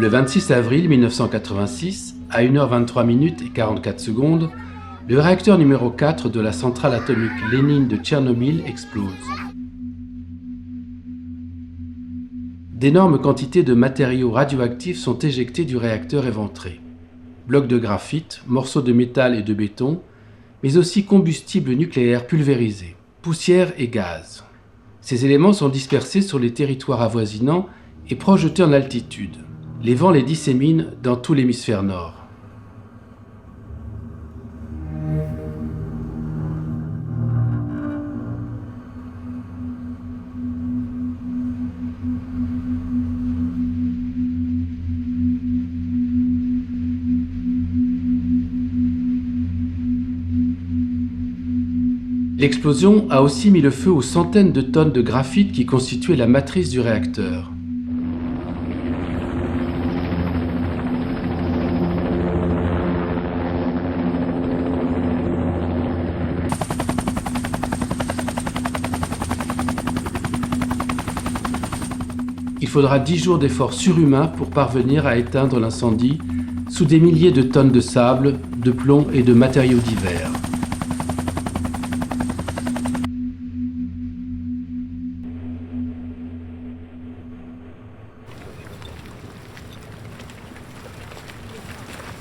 Le 26 avril 1986, à 1h23 minutes et 44 secondes, le réacteur numéro 4 de la centrale atomique Lénine de Tchernobyl explose. D'énormes quantités de matériaux radioactifs sont éjectés du réacteur éventré. Blocs de graphite, morceaux de métal et de béton, mais aussi combustible nucléaire pulvérisé, poussière et gaz. Ces éléments sont dispersés sur les territoires avoisinants et projetés en altitude. Les vents les disséminent dans tout l'hémisphère nord. L'explosion a aussi mis le feu aux centaines de tonnes de graphite qui constituaient la matrice du réacteur. Il faudra 10 jours d'efforts surhumains pour parvenir à éteindre l'incendie sous des milliers de tonnes de sable, de plomb et de matériaux divers.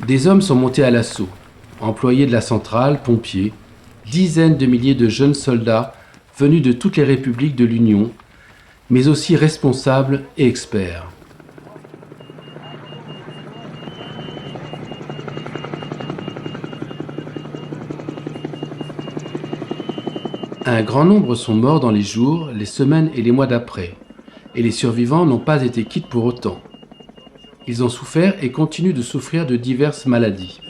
Des hommes sont montés à l'assaut, employés de la centrale, pompiers, dizaines de milliers de jeunes soldats venus de toutes les républiques de l'Union, mais aussi responsables et experts. Un grand nombre sont morts dans les jours, les semaines et les mois d'après, et les survivants n'ont pas été quittes pour autant. Ils ont souffert et continuent de souffrir de diverses maladies.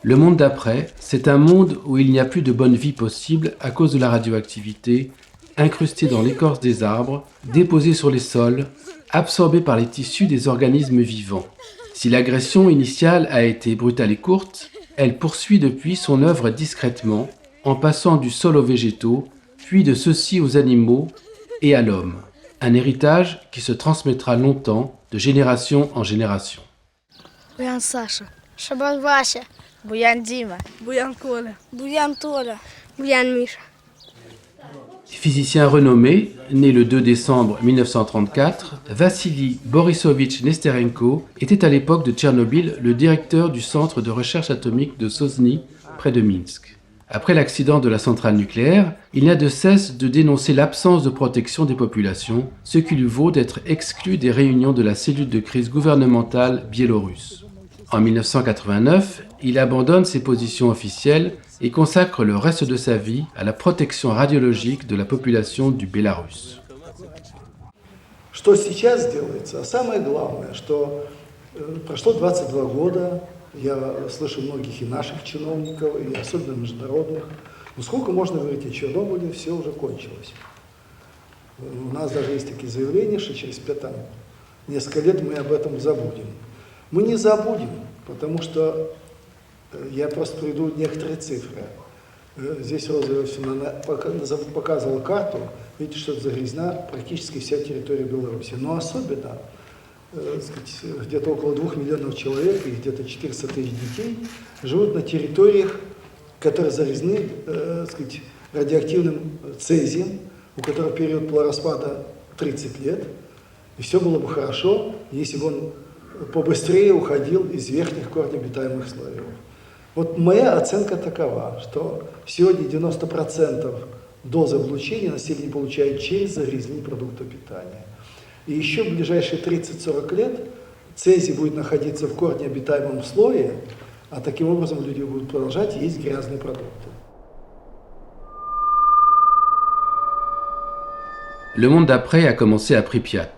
Le monde d'après, c'est un monde où il n'y a plus de bonne vie possible à cause de la radioactivité, incrustée dans l'écorce des arbres, déposée sur les sols, absorbée par les tissus des organismes vivants. Si l'agression initiale a été brutale et courte, elle poursuit depuis son œuvre discrètement, en passant du sol aux végétaux, puis de ceux-ci aux animaux et à l'homme. Un héritage qui se transmettra longtemps, de génération en génération. Буян Саша, Шабан Вася, Буян Дима, Буян Коля, Буян Толя, Буян Миша. Physicien renommé, né le 2 décembre 1934, Vassili Borisovitch Nesterenko était à l'époque de Tchernobyl le directeur du centre de recherche atomique de Sosny, près de Minsk. Après l'accident de la centrale nucléaire, il n'a de cesse de dénoncer l'absence de protection des populations, ce qui lui vaut d'être exclu des réunions de la cellule de crise gouvernementale biélorusse. En 1989, il abandonne ses positions officielles et consacre le reste de sa vie à la protection radiologique de la population du Bélarus. Что сейчас делается? А самое главное, что прошло 22 года, я слышу многих и наших чиновников, и особенно международных, ну сколько можно говорить о Чернобыле, все уже кончилось. У нас даже есть такие заявления, что через несколько лет мы об этом забудем. Мы не забудем, потому что я просто приведу некоторые цифры. Здесь Роза Иосифовна показывала карту, видите, что загрязнена практически вся территория Беларуси. Но особенно, где-то около 2 миллионов человек и где-то 400 тысяч детей живут на территориях, которые загрязнены радиоактивным цезием, у которого период полураспада 30 лет. И все было бы хорошо, если бы он побыстрее уходил из верхних корнеобитаемых слоев. Вот моя оценка такова, что сегодня 90% дозы облучения население получает через загрязнение продуктов питания. И еще в ближайшие 30-40 лет цезий будет находиться в корнеобитаемом слое, а таким образом люди будут продолжать есть грязные продукты. Le monde d'après a commencé à Pripyat,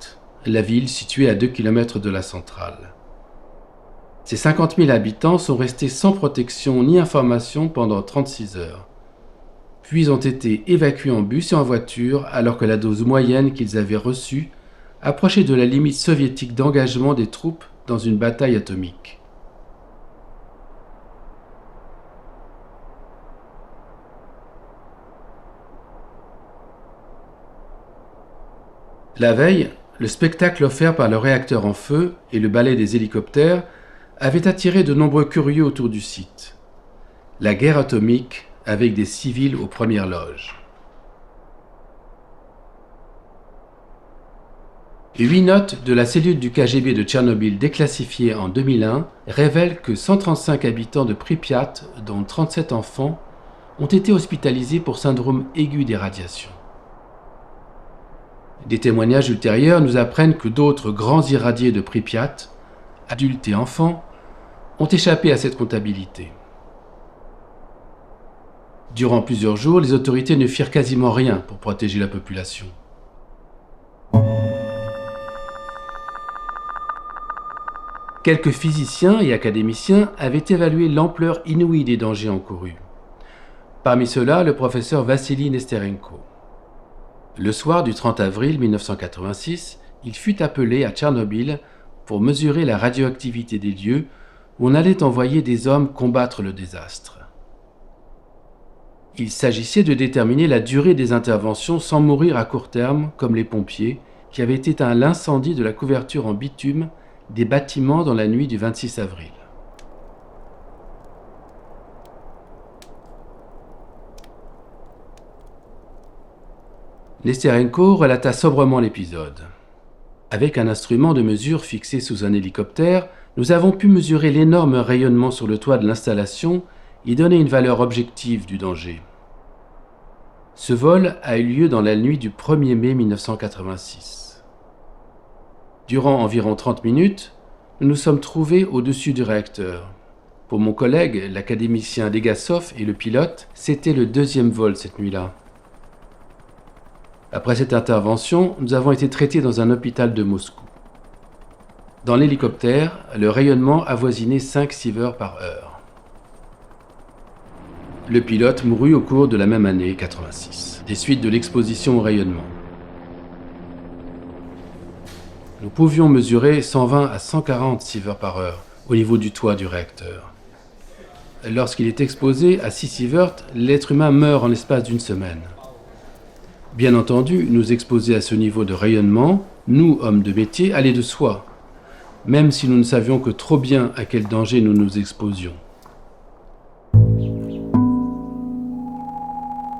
la ville située à 2 km de la centrale. Ces 50 000 habitants sont restés sans protection ni information pendant 36 heures, puis ont été évacués en bus et en voiture alors que la dose moyenne qu'ils avaient reçue approchait de la limite soviétique d'engagement des troupes dans une bataille atomique. La veille, le spectacle offert par le réacteur en feu et le ballet des hélicoptères avait attiré de nombreux curieux autour du site. La guerre atomique avec des civils aux premières loges. 8 notes de la cellule du KGB de Tchernobyl déclassifiées en 2001 révèlent que 135 habitants de Pripyat, dont 37 enfants, ont été hospitalisés pour syndrome aigu des radiations. Des témoignages ultérieurs nous apprennent que d'autres grands irradiés de Pripyat, adultes et enfants, ont échappé à cette comptabilité. Durant plusieurs jours, les autorités ne firent quasiment rien pour protéger la population. Quelques physiciens et académiciens avaient évalué l'ampleur inouïe des dangers encourus. Parmi ceux-là, le professeur Vassili Nesterenko. Le soir du 30 avril 1986, il fut appelé à Tchernobyl pour mesurer la radioactivité des lieux où on allait envoyer des hommes combattre le désastre. Il s'agissait de déterminer la durée des interventions sans mourir à court terme, comme les pompiers, qui avaient éteint l'incendie de la couverture en bitume des bâtiments dans la nuit du 26 avril. Nesterenko relata sobrement l'épisode. Avec un instrument de mesure fixé sous un hélicoptère, nous avons pu mesurer l'énorme rayonnement sur le toit de l'installation et donner une valeur objective du danger. Ce vol a eu lieu dans la nuit du 1er mai 1986. Durant environ 30 minutes, nous nous sommes trouvés au-dessus du réacteur. Pour mon collègue, l'académicien Legasov et le pilote, c'était le deuxième vol cette nuit-là. Après cette intervention, nous avons été traités dans un hôpital de Moscou. Dans l'hélicoptère, le rayonnement avoisinait 5 sieverts par heure. Le pilote mourut au cours de la même année 86, des suites de l'exposition au rayonnement. Nous pouvions mesurer 120 à 140 sieverts par heure au niveau du toit du réacteur. Lorsqu'il est exposé à 6 sieverts, l'être humain meurt en l'espace d'une semaine. Bien entendu, nous exposer à ce niveau de rayonnement, nous, hommes de métier, allait de soi, même si nous ne savions que trop bien à quel danger nous nous exposions.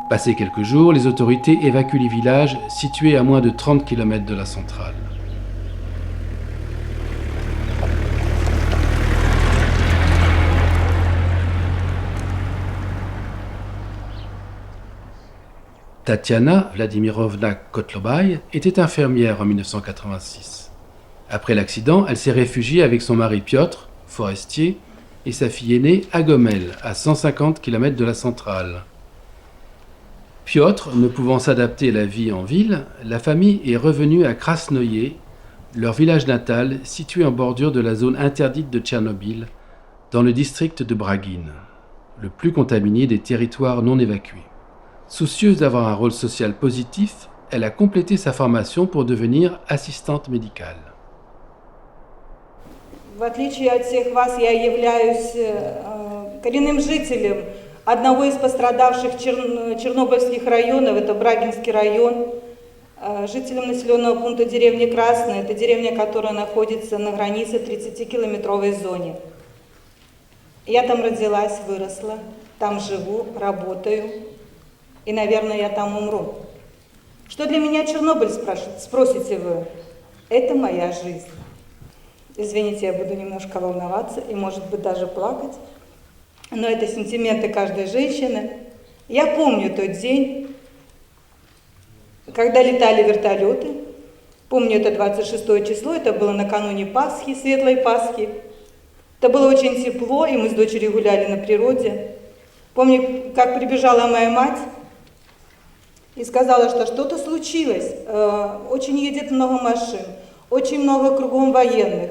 Passé quelques jours, les autorités évacuent les villages situés à moins de 30 km de la centrale. Tatiana Vladimirovna Kotlobaï était infirmière en 1986. Après l'accident, elle s'est réfugiée avec son mari Piotr, forestier, et sa fille aînée à Gomel, à 150 km de la centrale. Piotr, ne pouvant s'adapter à la vie en ville, la famille est revenue à Krasnoye, leur village natal situé en bordure de la zone interdite de Tchernobyl, dans le district de Braguin, le plus contaminé des territoires non évacués. Soucieuse d'avoir un rôle social positif, elle a complété sa formation pour devenir assistante médicale. В отличие от всех вас, я являюсь коренным жителем одного из пострадавших чернобыльских районов, это Брагинский район, жителем населенного пункта деревни Красная, это деревня, которая находится на границе 30-километровой зоне. Я там родилась, выросла, там живу, работаю. И, наверное, я там умру. Что для меня Чернобыль, спросите вы? Это моя жизнь. Извините, я буду немножко волноваться и, может быть, даже плакать. Но это сентименты каждой женщины. Я помню тот день, когда летали вертолеты. Помню, это 26 число, это было накануне Пасхи, Светлой Пасхи. Это было очень тепло, и мы с дочерью гуляли на природе. Помню, как прибежала моя мать и сказала, что что-то случилось, очень едет много машин, очень много кругом военных,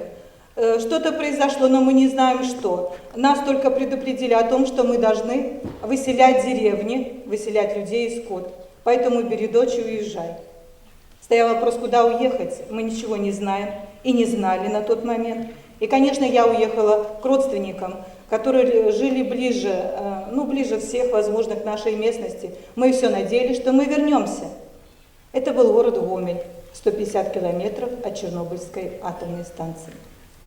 что-то произошло, но мы не знаем что. Нас только предупредили о том, что мы должны выселять деревни, выселять людей и скот, поэтому бери дочь и уезжай. Стоял вопрос, куда уехать, мы ничего не знаем и не знали на тот момент. И, конечно, я уехала к родственникам, которые жили ближе, ближе всех возможных к нашей местности. Мы все надеялись, что мы вернемся. Это был город Гомель. 150 километров от Чернобыльской атомной станции.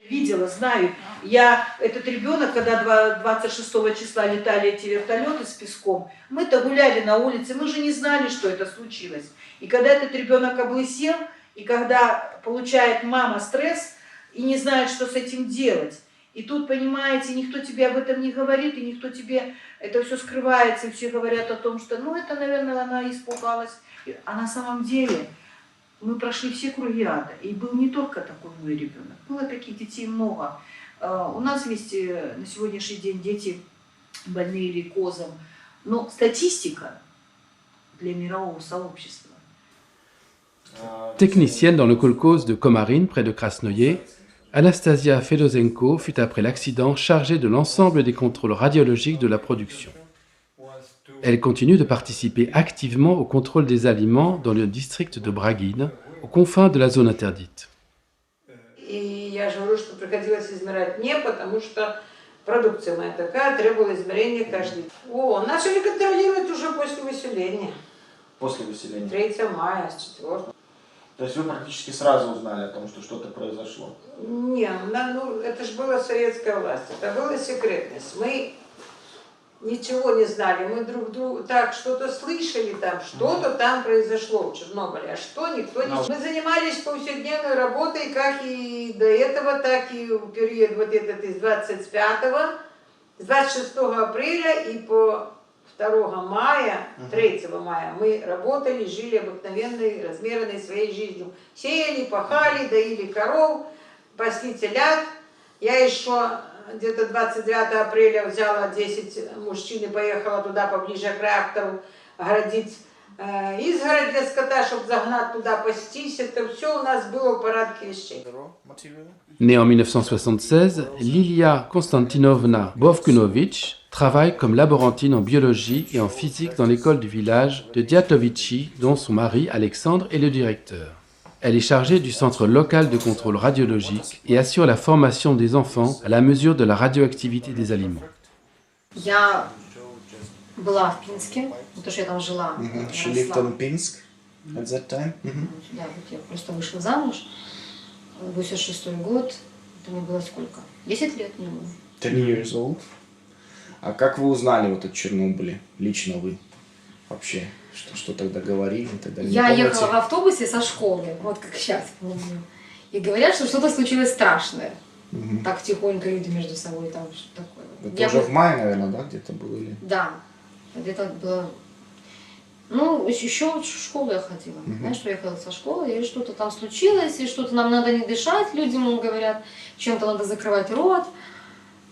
Видела, знаю. Этот ребенок, когда 26 числа летали эти вертолеты с песком, мы-то гуляли на улице, мы же не знали, что это случилось. И когда этот ребенок облысел, и когда получает мама стресс и не знает, что с этим делать. И тут, понимаете, никто тебе об этом не говорит, и никто тебе, это все скрывается, и все говорят о том, что, это, наверное, она испугалась. А на самом деле мы прошли все круги ада, и был не только такой мой ребенок, было таких детей много. У нас есть на сегодняшний день дети больные лейкозом, но статистика для мирового сообщества. Technicienne dans le kolkhoz de Komarine, près de Krasnoye, Anastasia Fedosenko fut après l'accident chargée de l'ensemble des contrôles radiologiques de la production. Elle continue de participer activement au contrôle des aliments dans le district de Брагин, aux confins de la zone interdite. И я же говорю, что приходилось измерять мне, потому что продукция моя такая, требовала измерения каждый день. Начали контролировать уже после выселения. После выселения? 3 мая, с 4. То есть вы практически сразу узнали о том, что что-то произошло? Не, это же была советская власть, это была секретность. Мы ничего не знали, мы друг друга так что-то слышали там, что-то там произошло в Чернобыле, а что никто не... Мы занимались повседневной работой, как и до этого, так и в период вот этот из 26 апреля и по 2 мая, 3 мая мы работали, жили обыкновенной, размеренной своей жизнью. Сеяли, пахали, доили коров, пасли телят. Я еще где-то 29 апреля взяла 10 мужчин и поехала туда поближе к реактору оградить изгородь для скота, чтобы загнать туда пастись. Это все у нас было в порядке вещей. Née en 1976, Lilia Konstantinovna Bovkunovich travaille comme laborantine en biologie et en physique dans l'école du village de Diatovichi, dont son mari Alexandre est le directeur. Elle est chargée du centre local de contrôle radiologique et assure la formation des enfants à la mesure de la radioactivité des aliments. Я была в Пинске, потому что я там жила. She lived in Pinsk at that time? Да, вот я просто вышла замуж. 86-й год. Это мне было сколько? 10 лет мне было. 10 years old. А как вы узнали вот о Чернобыле? Лично вы? Вообще? Что тогда говорили? Тогда Я ехала в автобусе со школы, вот как сейчас помню. И говорят, что что-то случилось страшное. Так тихонько люди между собой там что-то такое. Это уже в мае, наверное, да, где-то было? Или? Да. Где-то было... еще в школу я ходила. Знаешь, что я ехала со школы, и что-то там случилось, и что-то нам надо не дышать, людям говорят, чем-то надо закрывать рот.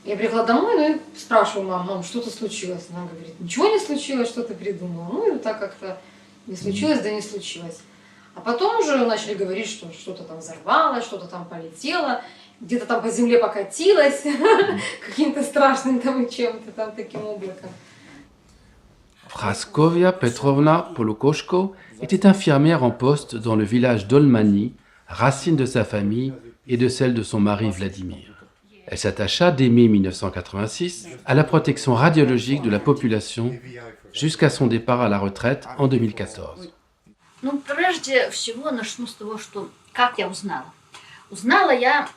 Я приехала домой, и спрашиваю маму, что-то случилось. Она говорит, ничего не случилось, что ты придумала. И вот так как-то не случилось, да не случилось. А потом уже начали говорить, что что-то там взорвалось, что-то там полетело, где-то там по земле покатилось, каким-то страшным там чем-то там таким облаком. Praskovia Petrovna Polokoshko était infirmière en poste dans le village d'Olmani, racine de sa famille et de celle de son mari Vladimir. Elle s'attacha dès mai 1986 à la protection radiologique de la population jusqu'à son départ à la retraite en 2014. Прежде всего начну с того, что как я узнала. Узнала я,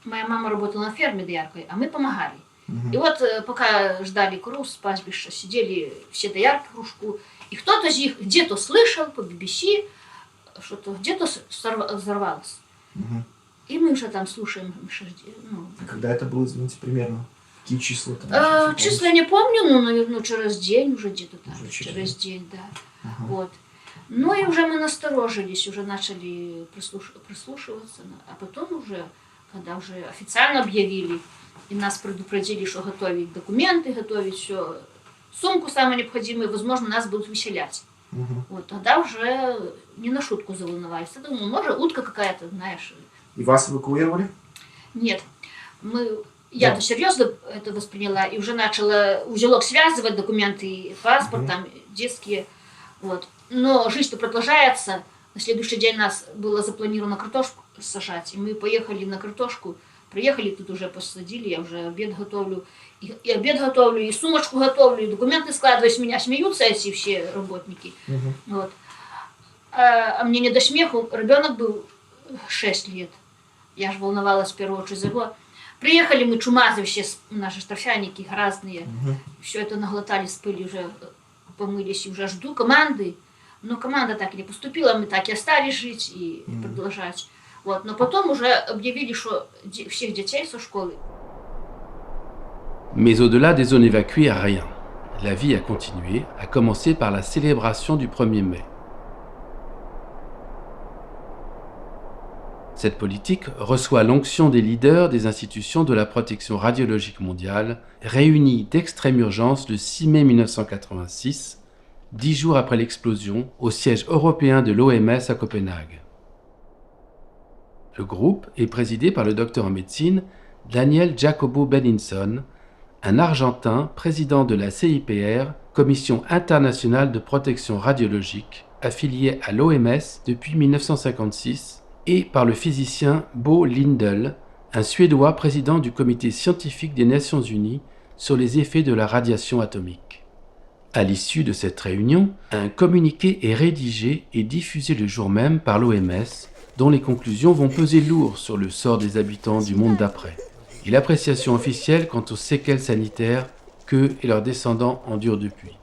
моя мама работала на ферме дояркой, а мы помогали. И вот пока ждали коров с пастбища, сидели все доярки в кружку, и кто-то из них где-то слышал по BBC, что-то где-то взорвалось. И мы уже там слушаем. Когда это было, извините, примерно? Какие числа там? Числа не помню, но, наверное, через день уже где-то там. Через день, да. Вот. Ну и уже мы насторожились, уже начали прислушиваться. А потом уже, когда уже официально объявили, и нас предупредили, что готовить документы, готовить все, сумку самую необходимую, возможно, нас будут выселять. Вот тогда уже не на шутку заволновались. Я думаю, может, утка какая-то, знаешь. И вас эвакуировали? Нет. Я-то серьезно это восприняла и уже начала узелок связывать, документы, паспорт, там, детские. Вот. Но жизнь-то продолжается. На следующий день нас было запланировано картошку сажать, и мы поехали на картошку. Приехали, тут уже посадили, я уже обед готовлю. И обед готовлю, и сумочку готовлю, и документы складываю. С меня смеются эти все работники. Вот. А мне не до смеху, ребенок был 6 лет. Я же волновалась в первую очередь за его. Приехали мы, чумазы все, наши торфяники разные. Все это наглотали с пыли, уже помылись, и уже жду команды. Но команда так и не поступила, мы так и остались жить и продолжать. Вот. Но потом уже объявили, что всех детей со школы. Mais au-delà des zones évacuées, rien. La vie a continué, à commencer par la célébration du 1er mai. Cette politique reçoit l'onction des leaders des institutions de la protection radiologique mondiale, réunis d'extrême urgence le 6 mai 1986, 10 jours après l'explosion, au siège européen de l'OMS à Copenhague. Le groupe est présidé par le docteur en médecine Daniel Jacobo Benninson, un Argentin président de la CIPR, Commission internationale de protection radiologique, affiliée à l'OMS depuis 1956, et par le physicien Bo Lindell, un Suédois président du comité scientifique des Nations Unies sur les effets de la radiation atomique. À l'issue de cette réunion, un communiqué est rédigé et diffusé le jour même par l'OMS, dont les conclusions vont peser lourd sur le sort des habitants du monde d'après, et l'appréciation officielle quant aux séquelles sanitaires qu'eux et leurs descendants endurent depuis.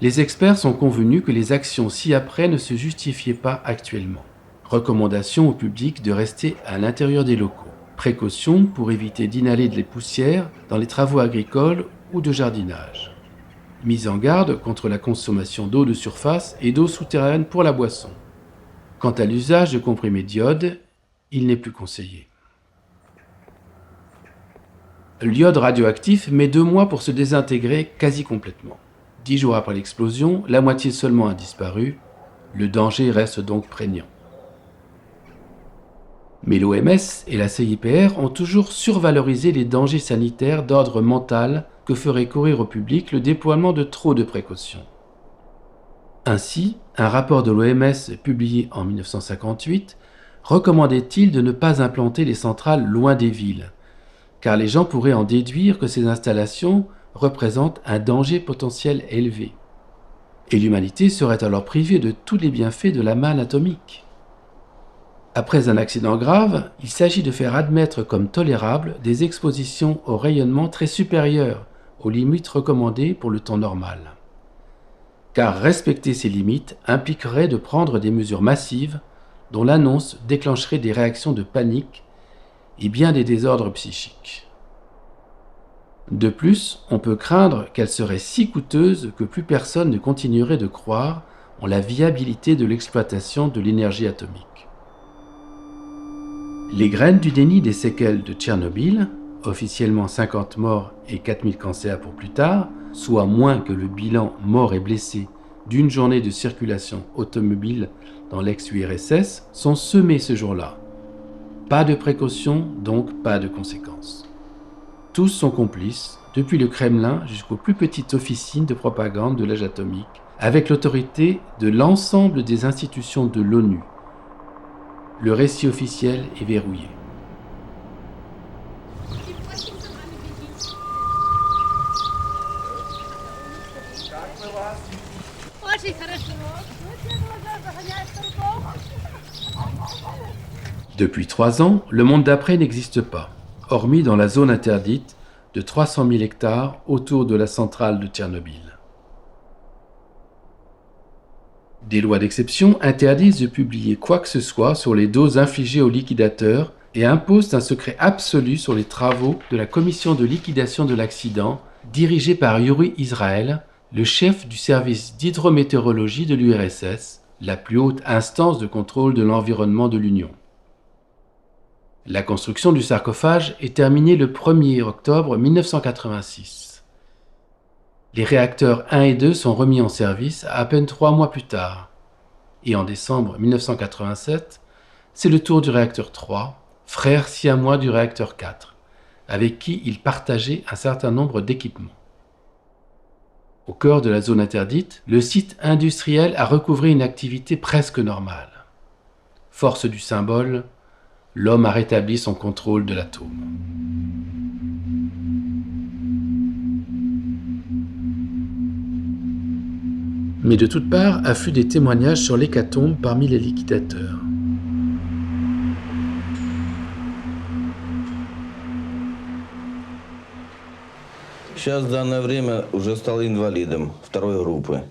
Les experts sont convenus que les actions ci-après ne se justifiaient pas actuellement. Recommandation au public de rester à l'intérieur des locaux. Précautions pour éviter d'inhaler des poussières dans les travaux agricoles ou de jardinage. Mise en garde contre la consommation d'eau de surface et d'eau souterraine pour la boisson. Quant à l'usage de comprimés d'iode, il n'est plus conseillé. L'iode radioactif met 2 mois pour se désintégrer quasi complètement. 10 jours après l'explosion, la moitié seulement a disparu. Le danger reste donc prégnant. Mais l'OMS et la CIPR ont toujours survalorisé les dangers sanitaires d'ordre mental que ferait courir au public le déploiement de trop de précautions. Ainsi, un rapport de l'OMS publié en 1958 recommandait-il de ne pas implanter les centrales loin des villes, car les gens pourraient en déduire que ces installations représentent un danger potentiel élevé. Et l'humanité serait alors privée de tous les bienfaits de la manne atomique. Après un accident grave, il s'agit de faire admettre comme tolérables des expositions au rayonnement très supérieures aux limites recommandées pour le temps normal. Car respecter ces limites impliquerait de prendre des mesures massives dont l'annonce déclencherait des réactions de panique et bien des désordres psychiques. De plus, on peut craindre qu'elle serait si coûteuse que plus personne ne continuerait de croire en la viabilité de l'exploitation de l'énergie atomique. Les graines du déni des séquelles de Tchernobyl, officiellement 50 morts et 4000 cancers pour plus tard, soit moins que le bilan morts et blessés d'une journée de circulation automobile dans l'ex-URSS, sont semées ce jour-là. Pas de précautions, donc pas de conséquences. Tous sont complices, depuis le Kremlin jusqu'aux plus petites officines de propagande de l'âge atomique, avec l'autorité de l'ensemble des institutions de l'ONU. Le récit officiel est verrouillé. Depuis 3 ans, le monde d'après n'existe pas, hormis dans la zone interdite de 300 000 hectares autour de la centrale de Tchernobyl. Des lois d'exception interdisent de publier quoi que ce soit sur les doses infligées aux liquidateurs et imposent un secret absolu sur les travaux de la commission de liquidation de l'accident dirigée par Yuri Israel, le chef du service d'hydrométéorologie de l'URSS, la plus haute instance de contrôle de l'environnement de l'Union. La construction du sarcophage est terminée le 1er octobre 1986. Les réacteurs 1 et 2 sont remis en service à peine 3 mois plus tard. Et en décembre 1987, c'est le tour du réacteur 3, frère siamois du réacteur 4, avec qui il partageait un certain nombre d'équipements. Au cœur de la zone interdite, le site industriel a recouvré une activité presque normale. Force du symbole, l'homme a rétabli son contrôle de l'atome. Mais de toutes parts affluent des témoignages sur l'hécatombe parmi les liquidateurs. Сейчас в данное время уже стал инвалидом второй группы.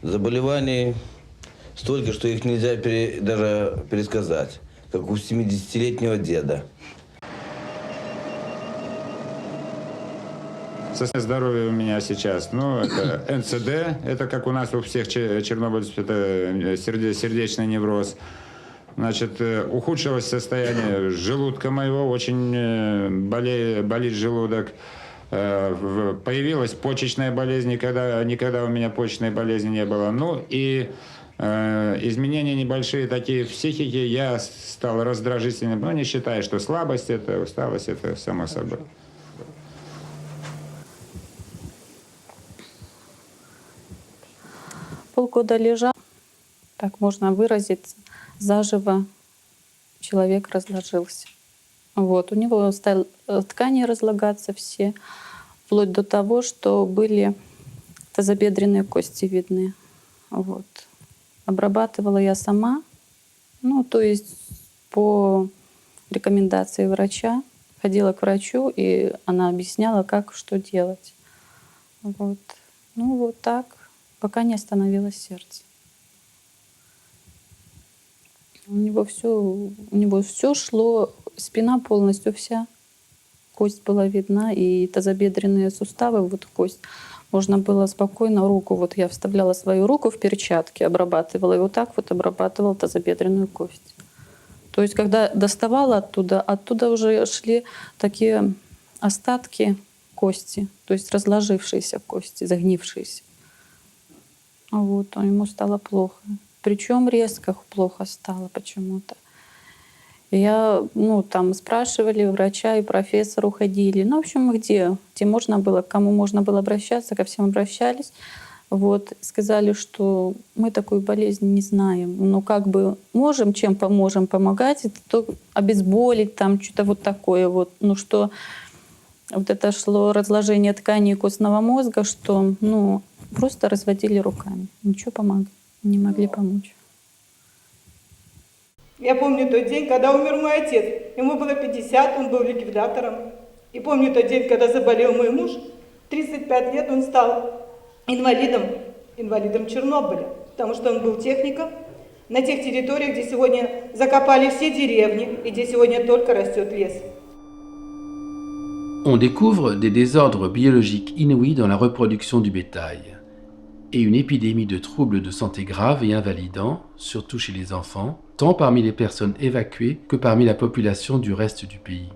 Заболеваний столько, что их нельзя даже пересказать, как у 70-летнего деда. Состояние здоровья у меня сейчас, ну, это НЦД, это как у нас у всех чернобыльцев, это сердечный невроз. Значит, ухудшилось состояние желудка моего, очень болит желудок. Появилась почечная болезнь, никогда у меня почечной болезни не было. Ну и изменения небольшие такие в психике, я стал раздражительным, но не считаю, что слабость это, усталость это само собой. Полгода лежал, так можно выразиться, заживо человек разложился. Вот. У него стали ткани разлагаться все, вплоть до того, что были тазобедренные кости видны. Вот. Обрабатывала я сама, ну, то есть по рекомендации врача. Ходила к врачу, и она объясняла, как, что делать. Вот. Ну, вот так, пока не остановилось сердце. У него все шло, спина полностью вся, кость была видна, и тазобедренные суставы, вот кость. Можно было спокойно руку, вот я вставляла свою руку в перчатки, обрабатывала, и вот так вот обрабатывала тазобедренную кость. То есть, когда доставала оттуда уже шли такие остатки кости, то есть разложившиеся кости, загнившиеся. Вот, ему стало плохо. Причем резко плохо стало почему-то. Я, там спрашивали врача и профессору ходили. Ну, в общем, где можно было, к кому можно было обращаться, ко всем обращались. Вот, сказали, что мы такую болезнь не знаем. Ну, как бы можем, чем поможем помогать, это то обезболить, там что-то вот такое вот. Ну, что вот это шло разложение тканей костного мозга, что, просто разводили руками. Ничего помогли, не могли помочь. Я помню тот день, когда умер мой отец. Ему было 50, он был ликвидатором. И помню тот день, когда заболел мой муж. 35 лет он стал инвалидом Чернобыля, потому что он был техником на тех территориях, где сегодня закопали все деревни и где сегодня только растет лес. On découvre des désordres biologiques inouïs dans la reproduction du bétail et une épidémie de troubles de santé graves et invalidants, surtout chez les enfants, tant parmi les personnes évacuées que parmi la population du reste du pays.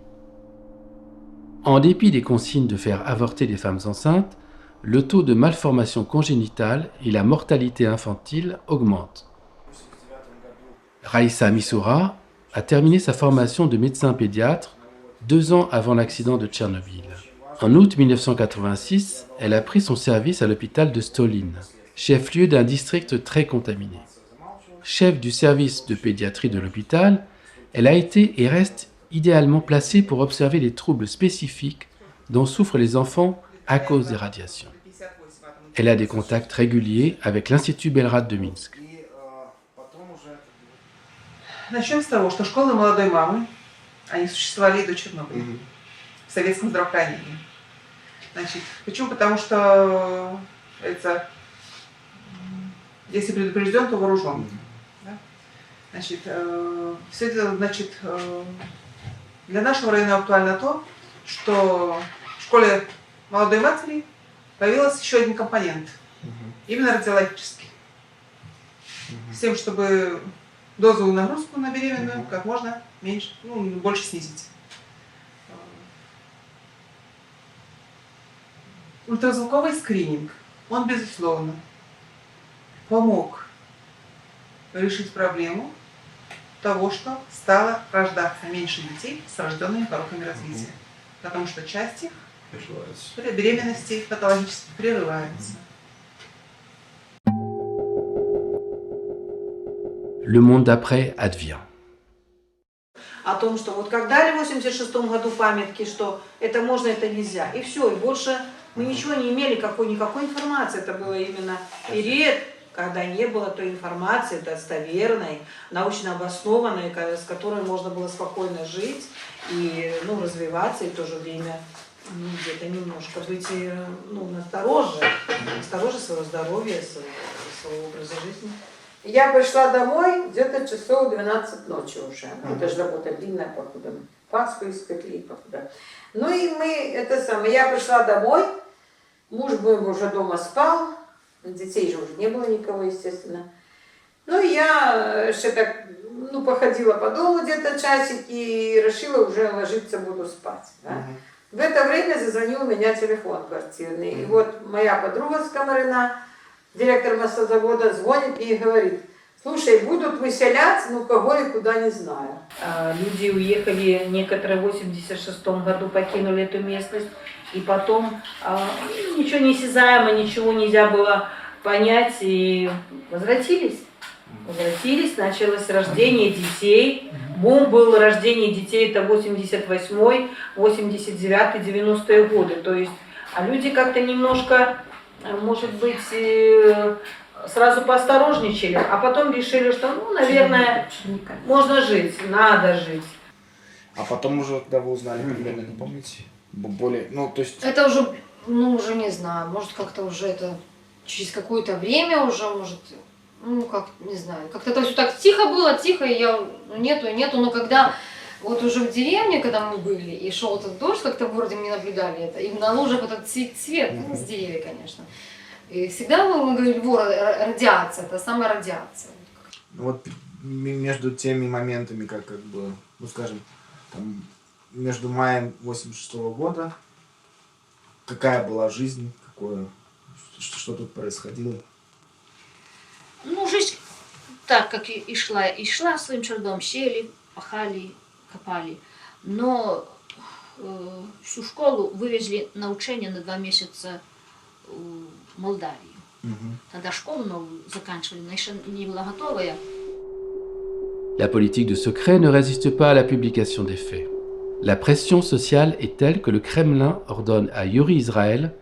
En dépit des consignes de faire avorter les femmes enceintes, le taux de malformation congénitale et la mortalité infantile augmentent. Raïssa Missoura a terminé sa formation de médecin pédiatre 2 ans avant l'accident de Tchernobyl. En août 1986, elle a pris son service à l'hôpital de Stolin, chef-lieu d'un district très contaminé. Chef du service de pédiatrie de l'hôpital, elle a été et reste idéalement placée pour observer les troubles spécifiques dont souffrent les enfants à cause des radiations. Elle a des contacts réguliers avec l'Institut Belrad de Minsk. Начнем с того, что школы молодой мамы, они существовали и до Чернобыля, в советском здравоохранении. Значит, почему? Потому что если предупрежден, то вооружен. Да? Значит, все это, для нашего района актуально то, что в школе молодой матери появился еще один компонент, именно радиологический, с тем, чтобы дозовую нагрузку на беременную как можно меньше, больше снизить. Ультразвуковой скрининг, он, безусловно, помог решить проблему того, что стало рождаться меньше детей с рожденными пороками развития. Потому что часть их при беременности патологически прерывается. le monde d'après advient. О том, что вот как дали в 86 году памятки, что это можно, это нельзя. И все, и больше мы ничего не имели, никакой информации. Это было именно период, когда не было той информации достоверной, научно обоснованной, с которой можно было спокойно жить и развиваться, и в то же время где-то немножко быть настороже своего здоровья, своего образа жизни. Я пришла домой где-то часов 12 ночи уже. Это же работа длинная, покуда Пасху испекли, покуда. Ну и я пришла домой, муж мой уже дома спал, детей же уже не было никого, естественно. Ну и я еще так, походила по дому где-то часик и решила уже ложиться, буду спать. Да? В это время зазвонил у меня телефон квартирный. И вот моя подруга с Комарина, директор маслозавода, звонит мне и говорит: слушай, будут выселять, кого и куда не знаю. Люди уехали, некоторые в 86 году покинули эту местность, и потом ничего не осязаемо, ничего нельзя было понять, и возвратились. Началось рождение детей. Бум был рождение детей, это 88-й, 89-й, 90-е годы. То есть, люди как-то немножко, может быть, сразу поосторожничали, а потом решили, что, наверное, можно жить, надо жить. А потом уже, когда вы узнали, примерно, не помните? Более, то есть... Это уже, уже не знаю, может как-то уже это через какое-то время уже, может, не знаю, как-то это все так тихо было, и я, нету, но когда вот уже в деревне, когда мы были, и шел этот дождь, как-то в городе мы наблюдали это, и на лужах этот цвет, с деревьев, конечно. И всегда мы говорили, радиация, это самая радиация. Вот между теми моментами, как бы, скажем, там, между маем 86 года, какая была жизнь, что тут происходило? Жизнь так, как и шла своим чередом, сели, пахали, копали. Но всю школу вывезли на учение на 2 месяца в Молдавию. Тогда школу новую заканчивали, но еще не была готовая. La politique de secret ne résiste pas à la publication des faits. La pression sociale est telle que le Kremlin ordonne à Yuri Israel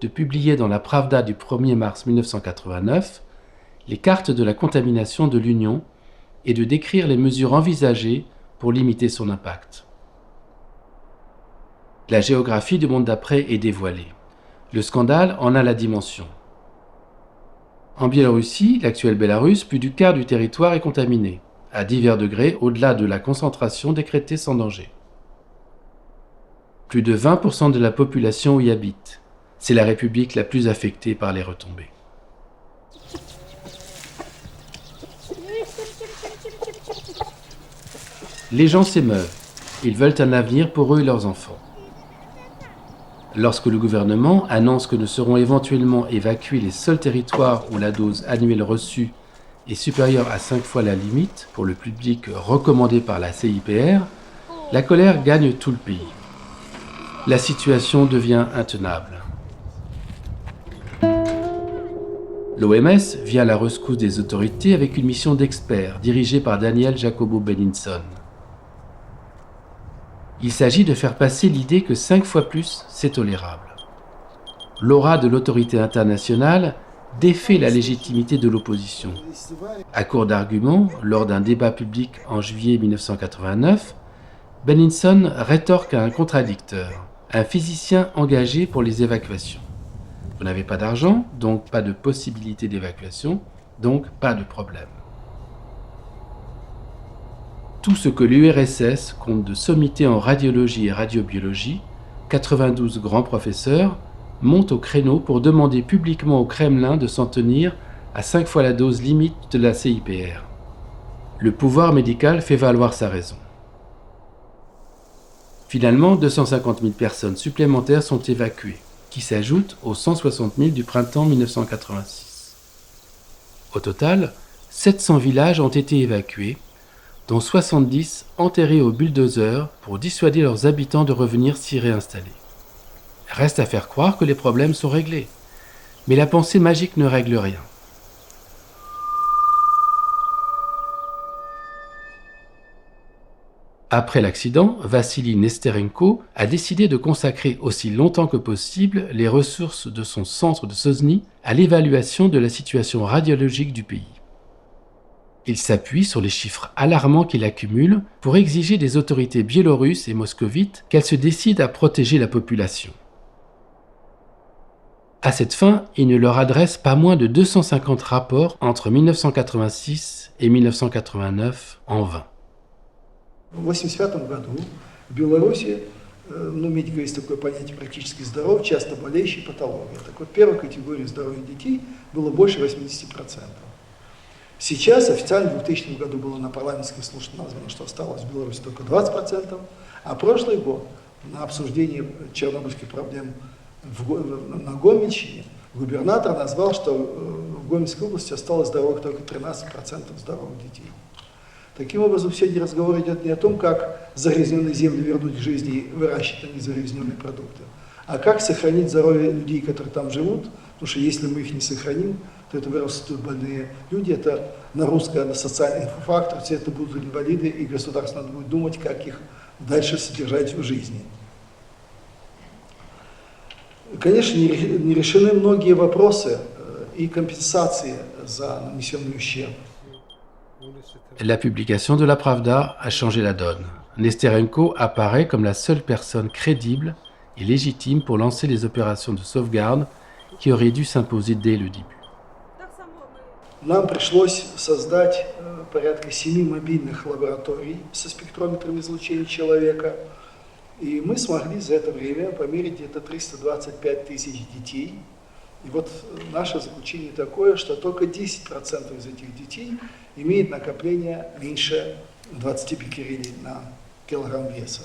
de publier dans la Pravda du 1er mars 1989 les cartes de la contamination de l'Union et de décrire les mesures envisagées pour limiter son impact. La géographie du monde d'après est dévoilée. Le scandale en a la dimension. En Biélorussie, l'actuelle Bélarus, plus du quart du territoire est contaminé, à divers degrés au-delà de la concentration décrétée sans danger. Plus de 20% de la population y habite. C'est la république la plus affectée par les retombées. Les gens s'émeuvent. Ils veulent un avenir pour eux et leurs enfants. Lorsque le gouvernement annonce que ne seront éventuellement évacués les seuls territoires où la dose annuelle reçue est supérieure à 5 fois la limite pour le public recommandé par la CIPR, la colère gagne tout le pays. La situation devient intenable. L'OMS vient à la rescousse des autorités avec une mission d'experts dirigée par Daniel Jacobo Benninson. Il s'agit de faire passer l'idée que 5 fois plus, c'est tolérable. L'aura de l'autorité internationale défait la légitimité de l'opposition. À court d'arguments, lors d'un débat public en juillet 1989, Benninson rétorque à un contradicteur, un physicien engagé pour les évacuations. Vous n'avez pas d'argent, donc pas de possibilité d'évacuation, donc pas de problème. Tout ce que l'URSS compte de sommités en radiologie et radiobiologie, 92 grands professeurs, montent au créneau pour demander publiquement au Kremlin de s'en tenir à 5 fois la dose limite de la CIPR. Le pouvoir médical fait valoir sa raison. Finalement, 250 000 personnes supplémentaires sont évacuées, qui s'ajoutent aux 160 000 du printemps 1986. Au total, 700 villages ont été évacués, dont 70 enterrés au bulldozer pour dissuader leurs habitants de revenir s'y réinstaller. Reste à faire croire que les problèmes sont réglés, mais la pensée magique ne règle rien. Après l'accident, Vassili Nesterenko a décidé de consacrer aussi longtemps que possible les ressources de son centre de Sozny à l'évaluation de la situation radiologique du pays. Il s'appuie sur les chiffres alarmants qu'il accumule pour exiger des autorités biélorusses et moscovites qu'elles se décident à protéger la population. À cette fin, il ne leur adresse pas moins de 250 rapports entre 1986 et 1989 en vain. В 1985 году в Беларуси, медика есть такое понятие практически здоров, часто болеющий, патология. Так вот, первой категории здоровья детей было больше 80%. Сейчас официально в 2000 году было на парламентских слушаниях названо, что осталось в Беларуси только 20%, а прошлый год на обсуждении чернобыльских проблем на Гомельщине губернатор назвал, что в Гомельской области осталось здоровых только 13% здоровых детей. Таким образом, сегодня разговор идет не о том, как загрязненные земли вернуть к жизни и выращивать на них загрязненные продукты, а как сохранить здоровье людей, которые там живут, потому что если мы их не сохраним, то это вырастут больные люди, это нагрузка на социальный фактор, все это будут инвалиды, и государство надо будет думать, как их дальше содержать в жизни. Конечно, не решены многие вопросы и компенсации за нанесенный ущерб. La publication de la Pravda a changé la donne. Nesterenko apparaît comme la seule personne crédible et légitime pour lancer les opérations de sauvegarde qui auraient dû s'imposer dès le début. Нам пришлось создать порядка 7 мобильных лабораторий со спектрометром излучения человека, и мы смогли за это время померить где-то 325 тысяч детей. И вот наше заключение такое, что только 10% из этих детей имеет накопление меньше 20 беккерелей на килограмм веса.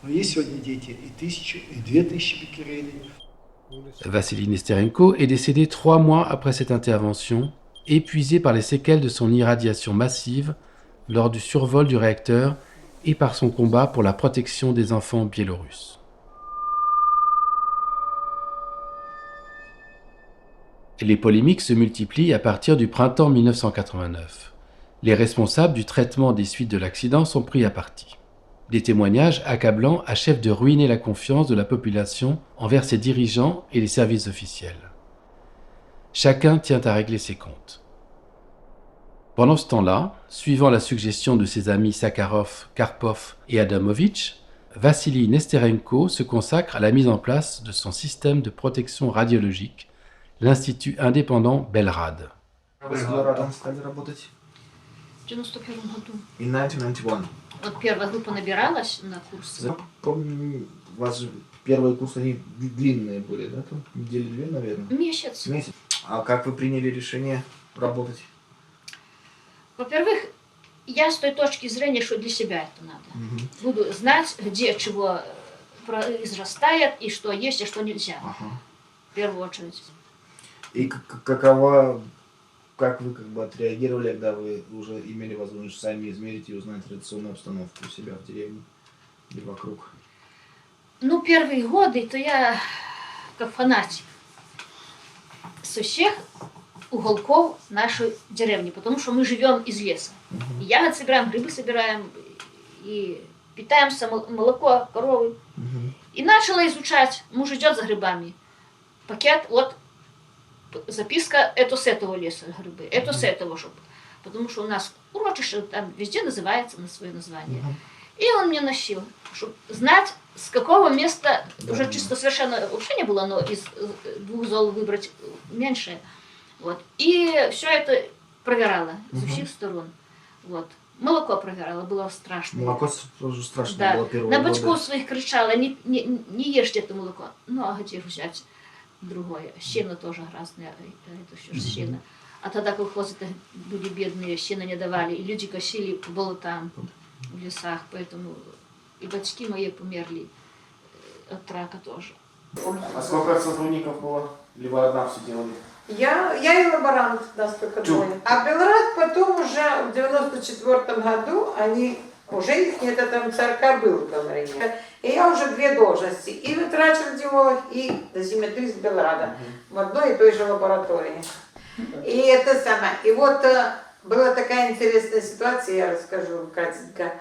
Но есть сегодня дети и 1000, и 2000 беккерелей. Vassili Nesterenko est décédé 3 mois après cette intervention, épuisé par les séquelles de son irradiation massive lors du survol du réacteur et par son combat pour la protection des enfants biélorusses. Les polémiques se multiplient à partir du printemps 1989. Les responsables du traitement des suites de l'accident sont pris à partie. Des témoignages accablants achèvent de ruiner la confiance de la population envers ses dirigeants et les services officiels. Chacun tient à régler ses comptes. Pendant ce temps-là, suivant la suggestion de ses amis Sakharov, Karpov et Adamovitch, Vassili Nesterenko se consacre à la mise en place de son système de protection radiologique, l'Institut indépendant Belrad. Вы с Белорадом стали работать? В 91 году. In 1991. Вот первая группа набиралась на курсы. Помню, у вас же первые курсы, они длинные были, да? Там недели 2, наверное? Месяц. Месяц. А как вы приняли решение работать? Во-первых, я с той точки зрения, что для себя это надо. Буду знать, где чего произрастает, и что есть, и что нельзя. В первую очередь. И как вы отреагировали, когда вы уже имели возможность сами измерить и узнать радиационную обстановку у себя в деревне и вокруг? Ну, первые годы, то я как фанатик со всех уголков нашей деревни, потому что мы живем из леса. И ягод собираем, грибы собираем, и питаемся, молоко, коровы. И начала изучать, муж идет за грибами. Пакет, вот записка, это с этого леса грибы, это с этого, чтобы. Потому что у нас урочище там везде называется на свое название. И он мне носил, чтобы знать, с какого места, уже чисто совершенно вообще не было, но из 2 зол выбрать меньше. Вот. И все это проверяла со всех сторон. Вот. Молоко проверяла, было страшно. Молоко тоже страшно да. было первого На года. батьков своих кричала, не ешьте это молоко. Ну, а где взять другое? Сено тоже разное, это все сено. А тогда колхозы были бедные, сено не давали, и люди косили по болотам, в лесах, поэтому и батьки мои померли от рака тоже. А сколько сотрудников было? Или вы одна все делали? Я и лаборант, нас только двое. А Белрад потом уже в 94 году, они, уже их нет, это МЦРК был в Белраде. И я уже 2 должности, и врач-радиолог, и дозиметрист Белрада в одной и той же лаборатории. И это самое. И вот была такая интересная ситуация, я расскажу кратенько.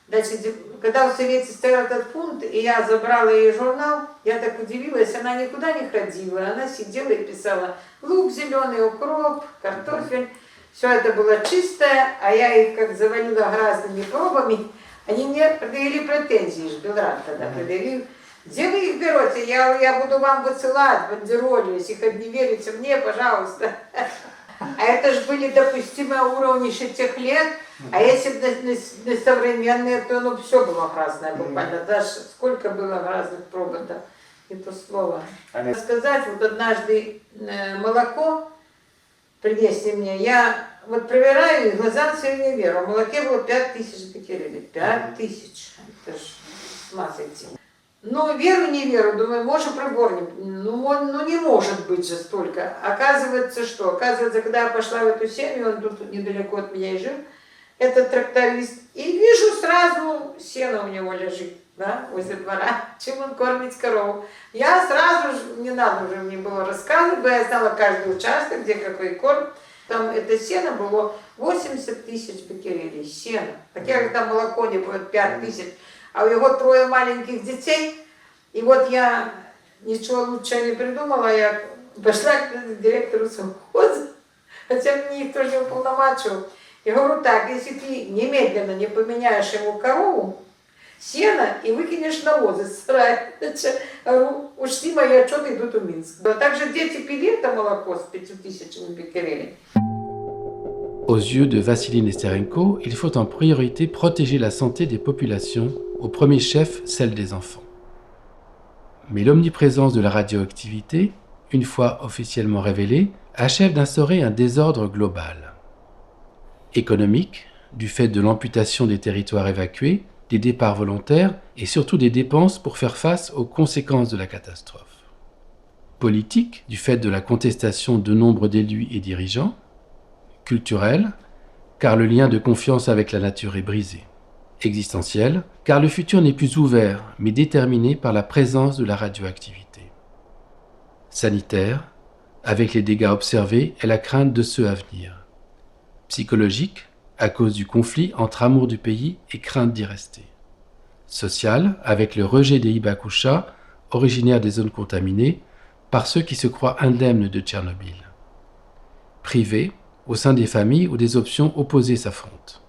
Значит, когда в Совете стоял этот пункт, и я забрала ее журнал, я так удивилась, она никуда не ходила, она сидела и писала лук зеленый, укроп, картофель. Все это было чистое, а я их как завалила разными пробами. Они мне предъявили претензии, Жбелрат тогда предъявил. Где вы их берете? Я буду вам высылать бандероли, если хоть не верите мне, пожалуйста. А это же были допустимые уровни еще тех лет. А если бы на современные, то ну все было грязное буквально. Даже сколько было грязных пробок, это слово. Сказать, вот однажды молоко принесли мне, я вот проверяю, и глазам своим не верю. В молоке было 5000 беккерелей. 5000. Это ж с ума сойти. Ну, веру, не веру, думаю, может прибор ну не может быть же столько. Оказывается, что? Оказывается, когда я пошла в эту семью, он тут недалеко от меня и жил, этот тракторист, и вижу сразу сено у него лежит, да, возле двора, чем он кормит корову. Я сразу же, не надо уже мне было рассказывать, я знала каждый участок, где какой корм. Там это сено было 80 тысяч беккерелей, сено. Хотя там молоко не будет 5000. А у него 3 маленьких детей, и вот я ничего лучше не придумала, я пошла к директору совхоза, хотя мне никто не уполномачивал. Я говорю так, если ты немедленно не поменяешь ему корову, сено и выкинешь навоз из сарая, говорю, уж Сима, я что-то иду в Минск. Также дети пили это молоко с 5000 беккерелей. Aux yeux de Vassili Nesterenko, il faut en priorité protéger la santé des populations, au premier chef celle des enfants. Mais l'omniprésence de la radioactivité, une fois officiellement révélée, achève d'instaurer un désordre global. Économique, du fait de l'amputation des territoires évacués, des départs volontaires et surtout des dépenses pour faire face aux conséquences de la catastrophe. Politique, du fait de la contestation de nombre d'élus et dirigeants. Culturel, car le lien de confiance avec la nature est brisé. Existentiel, car le futur n'est plus ouvert, mais déterminé par la présence de la radioactivité. Sanitaire, avec les dégâts observés et la crainte de ceux à venir. Psychologique, à cause du conflit entre amour du pays et crainte d'y rester. Social, avec le rejet des hibakusha, originaires des zones contaminées, par ceux qui se croient indemnes de Tchernobyl. Privé, au sein des familles où des options opposées s'affrontent.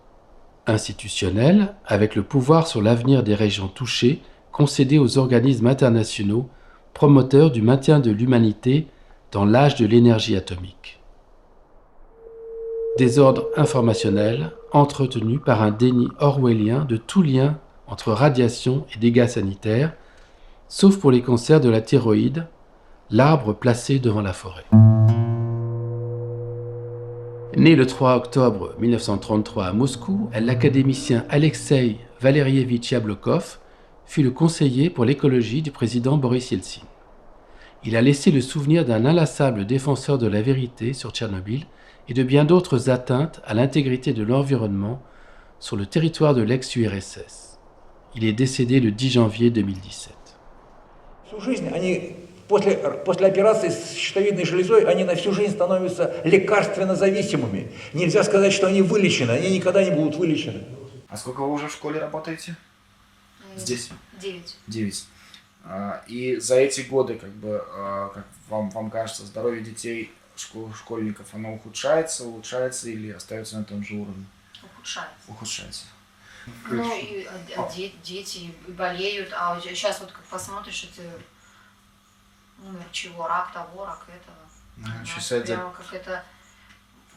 Institutionnel, avec le pouvoir sur l'avenir des régions touchées, concédé aux organismes internationaux, promoteurs du maintien de l'humanité dans l'âge de l'énergie atomique. Désordre informationnel, entretenu par un déni orwellien de tout lien entre radiation et dégâts sanitaires, sauf pour les cancers de la thyroïde, l'arbre placé devant la forêt. Né le 3 octobre 1933 à Moscou, l'académicien Alexei Valerievitch Yablokov fut le conseiller pour l'écologie du président Boris Yeltsin. Il a laissé le souvenir d'un inlassable défenseur de la vérité sur Tchernobyl et de bien d'autres atteintes à l'intégrité de l'environnement sur le territoire de l'ex-URSS. Il est décédé le 10 janvier 2017. После операции с щитовидной железой они на всю жизнь становятся лекарственно зависимыми. Нельзя сказать, что они вылечены, они никогда не будут вылечены. А сколько вы уже в школе работаете? Здесь? 9. 9. И за эти годы, как вам кажется, здоровье детей, школьников, оно ухудшается, улучшается или остается на том же уровне? Ухудшается. Ухудшается. Ну и дети болеют, а сейчас вот как посмотришь, эти чего, рак того, рак этого. Прямо как это...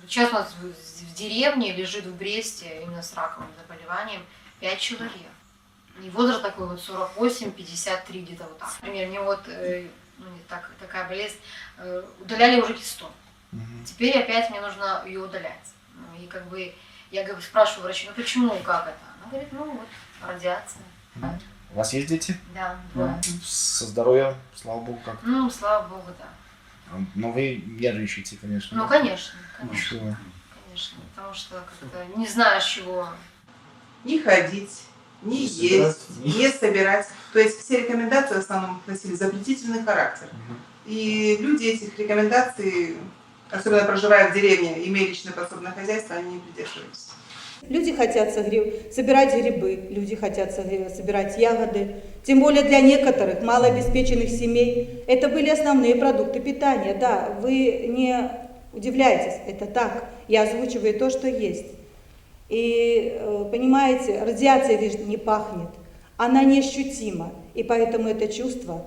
Сейчас у нас в деревне лежит в Бресте, именно с раковым заболеванием, 5 человек. И возраст такой вот 48-53 где-то вот так. Например, мне вот такая болезнь, удаляли уже кисту. Теперь опять мне нужно ее удалять. И как бы я спрашиваю врача, ну почему, как это? Она говорит, ну вот, радиация. У вас есть дети? Да, 2. Со здоровьем, слава богу, как? Ну, слава богу, да. Но вы нервничаете, конечно. Ну, конечно, конечно. Конечно, потому что как-то не знаешь чего. Не ходить, не есть, не собирать. То есть все рекомендации в основном носили запретительный характер. И люди этих рекомендаций, особенно проживая в деревне, имея личное подсобное хозяйство, они не придерживались. Люди хотят собирать грибы, люди хотят собирать ягоды. Тем более для некоторых малообеспеченных семей это были основные продукты питания. Да, вы не удивляйтесь, это так. Я озвучиваю то, что есть. И, понимаете, радиация не пахнет, она неощутима. И поэтому это чувство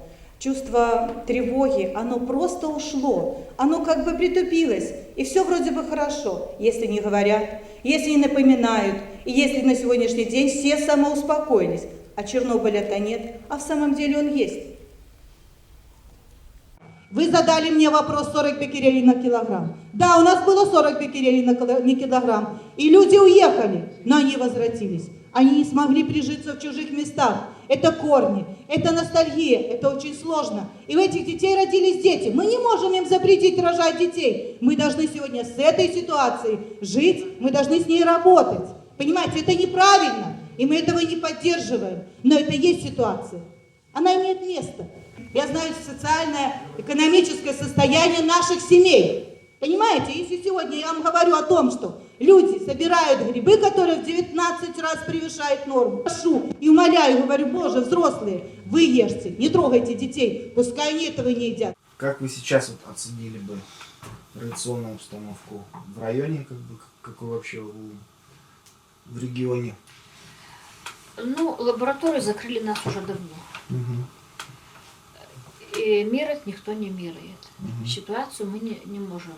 тревоги, оно просто ушло, оно как бы притупилось. И все вроде бы хорошо, если не говорят, если не напоминают, и если на сегодняшний день все самоуспокоились. А Чернобыля-то нет, а в самом деле он есть. Вы задали мне вопрос 40 беккерелей на килограмм. Да, у нас было 40 беккерелей на килограмм, и люди уехали, но они возвратились. Они не смогли прижиться в чужих местах. Это корни, это ностальгия, это очень сложно. И у этих детей родились дети. Мы не можем им запретить рожать детей. Мы должны сегодня с этой ситуацией жить, мы должны с ней работать. Понимаете, это неправильно, и мы этого не поддерживаем. Но это есть ситуация. Она имеет место. Я знаю социальное, экономическое состояние наших семей. Понимаете, если сегодня я вам говорю о том, что люди собирают грибы, которые в 19 раз превышают норму, прошу и умоляю, говорю, Боже, взрослые, вы ешьте, не трогайте детей, пускай они этого не едят. Как вы сейчас вот оценили бы радиационную обстановку в районе, какой вообще в регионе? Ну, лабораторию закрыли нас уже давно. И мерить никто не меряет. Ситуацию мы не можем.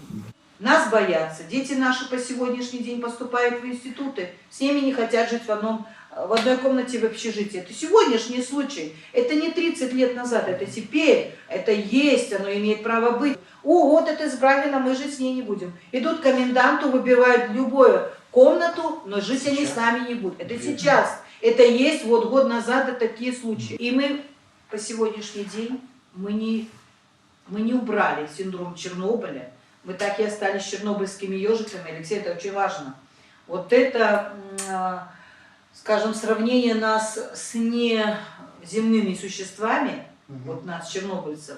Нас боятся. Дети наши по сегодняшний день поступают в институты. С ними не хотят жить в одной комнате в общежитии. Это сегодняшний случай. Это не 30 лет назад. Это теперь. Это есть. Оно имеет право быть. О, вот это избранно, мы жить с ней не будем. Идут к коменданту, выбирают любую комнату, но жить они с нами не будут. Это сейчас. Это есть. Вот год назад это такие случаи. И мы по сегодняшний день мы не убрали синдром Чернобыля. Мы так и остались чернобыльскими ежиками. Алексей, это очень важно. Вот это, скажем, сравнение нас с неземными существами, вот нас, чернобыльцев,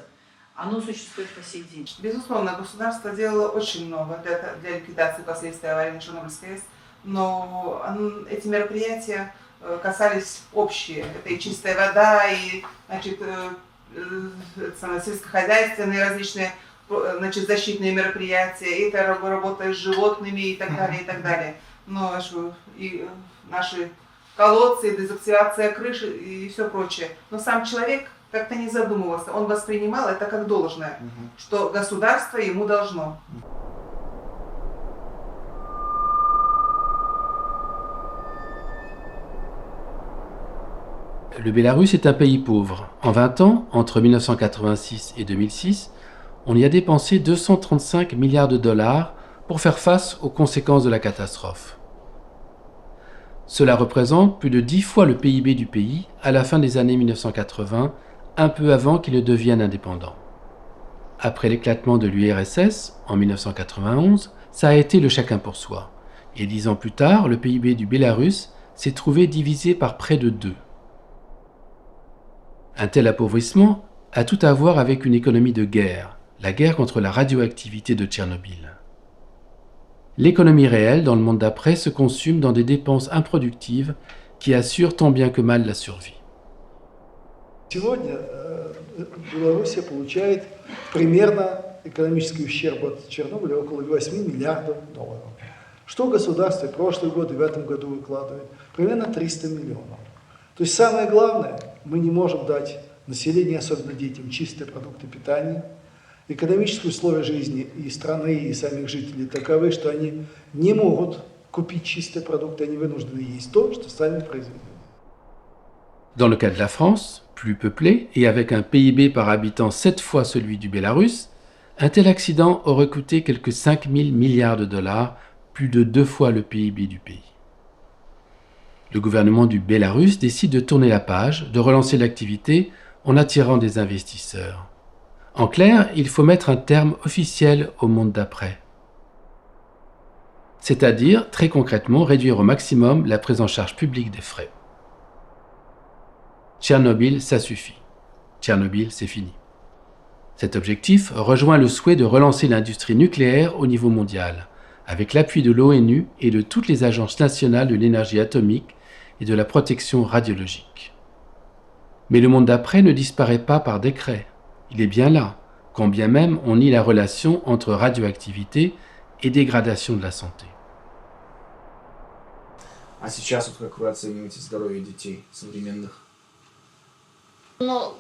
оно существует по сей день. Безусловно, государство делало очень много для ликвидации последствий аварии на Чернобыльской АЭС, но эти мероприятия касались общие. Это и чистая вода, и, значит, сельскохозяйственные различные, значит, защитные мероприятия, это работа с животными и так далее, и так далее. Но и наши колодцы, дезактивация крыши и все прочее. Но сам человек как-то не задумывался, он воспринимал это как должное, что государство ему должно. Le Bélarus est un pays pauvre. En 20 ans, entre 1986 et 2006, on y a dépensé 235 milliards de dollars pour faire face aux conséquences de la catastrophe. Cela représente plus de 10 fois le PIB du pays à la fin des années 1980, un peu avant qu'il ne devienne indépendant. Après l'éclatement de l'URSS, en 1991, ça a été le chacun pour soi. Et 10 ans plus tard, le PIB du Bélarus s'est trouvé divisé par près de 2. Un tel appauvrissement a tout à voir avec une économie de guerre, la guerre contre la radioactivité de Tchernobyl. L'économie réelle dans le monde d'après se consume dans des dépenses improductives qui assurent tant bien que mal la survie. Сегодня Белоруссия получает примерно экономический ущерб от Чернобыля около 8 миллиардов долларов. Что государство в прошлый год и в этом году выкладывает? Примерно 300 миллионов. То есть самое главное, мы не можем дать населению, особенно детям, чистые продукты питания. Экономические условия жизни и страны, и самих жителей таковы, что они не могут купить чистые продукты, они вынуждены есть то, что сами производят. Dans le cas de la France, plus peuplée et avec un PIB par habitant 7 fois celui du Bélarus, un tel accident aurait coûté quelques 5 000 milliards de dollars, plus de 2 fois le PIB du pays. Le gouvernement du Bélarus décide de tourner la page, de relancer l'activité en attirant des investisseurs. En clair, il faut mettre un terme officiel au monde d'après. C'est-à-dire, très concrètement, réduire au maximum la prise en charge publique des frais. Tchernobyl, ça suffit. Tchernobyl, c'est fini. Cet objectif rejoint le souhait de relancer l'industrie nucléaire au niveau mondial, avec l'appui de l'ONU et de toutes les agences nationales de l'énergie atomique et de la protection radiologique. Mais le monde d'après ne disparaît pas par décret. Il est bien là, quand bien même on nie la relation entre radioactivité et dégradation de la santé. А сейчас вот как вы оцениваете здоровье детей современных? Но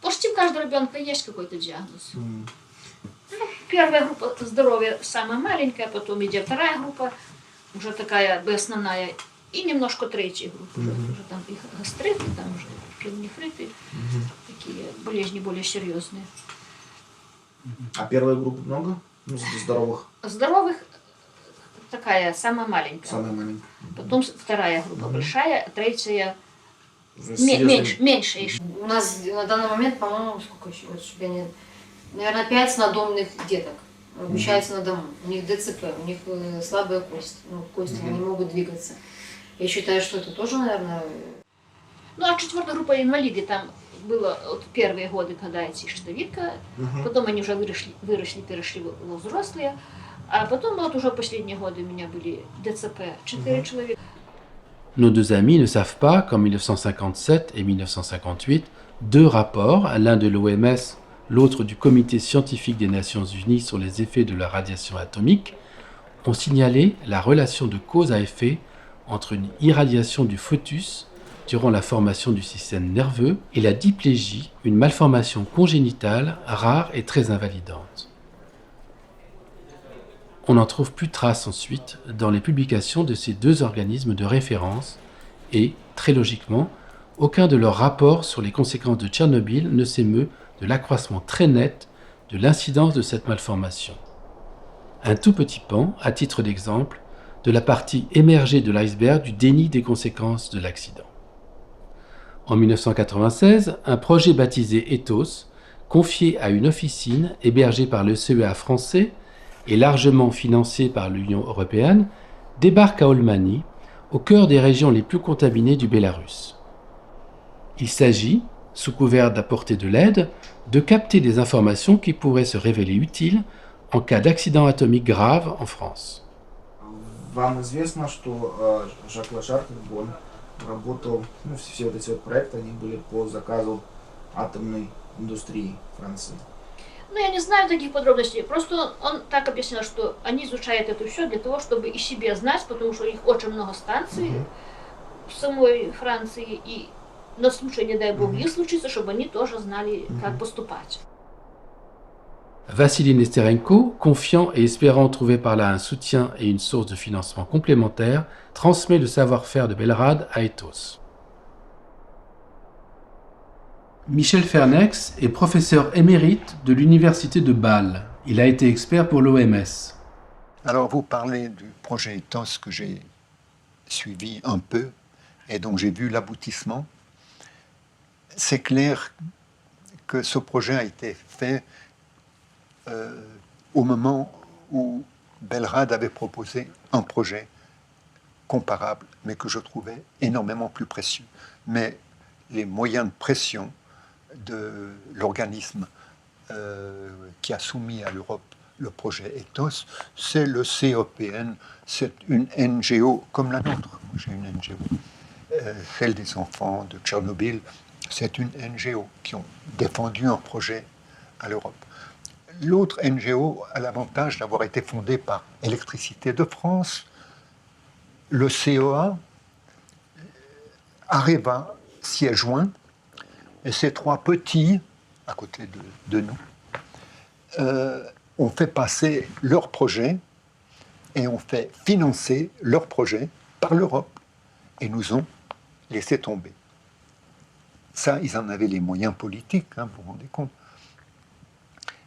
почти у каждого ребенка есть какой-то диагноз. Ну, первая группа здоровья самая маленькая, потом идет вторая группа, уже такая бы основная, и немножко третья группа. Уже там и гастриты, там уже пилонефриты, такие болезни более серьезные. А первая группа много? Ну, здоровых? Здоровых такая самая маленькая. Самая маленькая. Потом вторая группа большая, третья меньше. У нас на данный момент, по-моему, сколько еще, чтобы я не... Наверное, 5 надомных деток обучаются на дому. У них ДЦП, у них слабая кость, кости, они не могут двигаться. Я считаю, что это тоже, наверное... Ну, а четвертая группа инвалиды, там было вот первые годы, когда эти щитовидка, потом они уже выросли, перешли во взрослые, а потом вот уже последние годы у меня были ДЦП, 4 человека. Nos deux amis ne savent pas qu'en 1957 et 1958, deux rapports, l'un de l'OMS, l'autre du Comité scientifique des Nations Unies sur les effets de la radiation atomique, ont signalé la relation de cause à effet entre une irradiation du fœtus durant la formation du système nerveux et la diplégie, une malformation congénitale rare et très invalidante. On n'en trouve plus trace ensuite dans les publications de ces deux organismes de référence et, très logiquement, aucun de leurs rapports sur les conséquences de Tchernobyl ne s'émeut de l'accroissement très net de l'incidence de cette malformation. Un tout petit pan, à titre d'exemple, de la partie émergée de l'iceberg du déni des conséquences de l'accident. En 1996, un projet baptisé Ethos, confié à une officine hébergée par le CEA français et largement financé par l'Union européenne, débarque à Olmani, au cœur des régions les plus contaminées du Bélarus. Il s'agit, sous couvert d'apporter de l'aide, de capter des informations qui pourraient se révéler utiles en cas d'accident atomique grave en France. Вам известно, что Жак Лашар, он работал, все вот эти вот проекты, они были по заказу атомной индустрии Франции. Ну, я не знаю таких подробностей, просто он так объяснял, что они изучают это все для того, чтобы и себе знать, потому что у них очень много станций в самой Франции, и на случай, не дай бог, их случится, чтобы они тоже знали, как поступать. Vassili Nesterenko, confiant et espérant trouver par là un soutien et une source de financement complémentaire, transmet le savoir-faire de Belrad à Ethos. Michel Fernex est professeur émérite de l'université de Bâle. Il a été expert pour l'OMS. Alors vous parlez du projet Ethos que j'ai suivi un peu et donc j'ai vu l'aboutissement. C'est clair que ce projet a été fait au moment où Belrad avait proposé un projet comparable, mais que je trouvais énormément plus précieux. Mais les moyens de pression de l'organisme qui a soumis à l'Europe le projet Ethos, c'est le COPN, c'est une NGO comme la nôtre. J'ai une NGO, celle des enfants de Tchernobyl, c'est une NGO qui ont défendu un projet à l'Europe. L'autre NGO a l'avantage d'avoir été fondée par Électricité de France, le CEA, Areva s'y est joint, et ces trois petits, à côté de nous, ont fait passer leur projet et ont fait financer leur projet par l'Europe et nous ont laissé tomber. Ça, ils en avaient les moyens politiques, hein, vous vous rendez compte.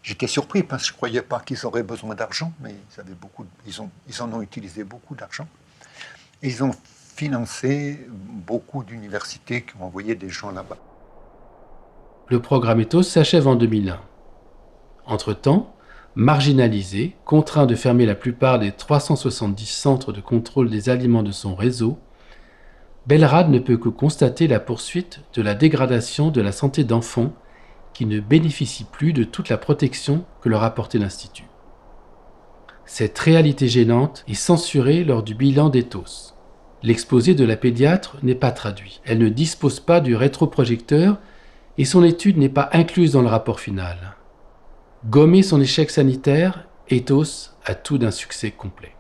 J'étais surpris parce que je ne croyais pas qu'ils auraient besoin d'argent, mais ils en ont utilisé beaucoup d'argent. Et ils ont financé beaucoup d'universités qui ont envoyé des gens là-bas. Le programme Ethos s'achève en 2001. Entre-temps, marginalisé, contraint de fermer la plupart des 370 centres de contrôle des aliments de son réseau, Belrad ne peut que constater la poursuite de la dégradation de la santé d'enfants qui ne bénéficient plus de toute la protection que leur apportait l'Institut. Cette réalité gênante est censurée lors du bilan d'Ethos. L'exposé de la pédiatre n'est pas traduit. Elle ne dispose pas du rétroprojecteur et son étude n'est pas incluse dans le rapport final. Gommer son échec sanitaire, Ethos a tout d'un succès complet.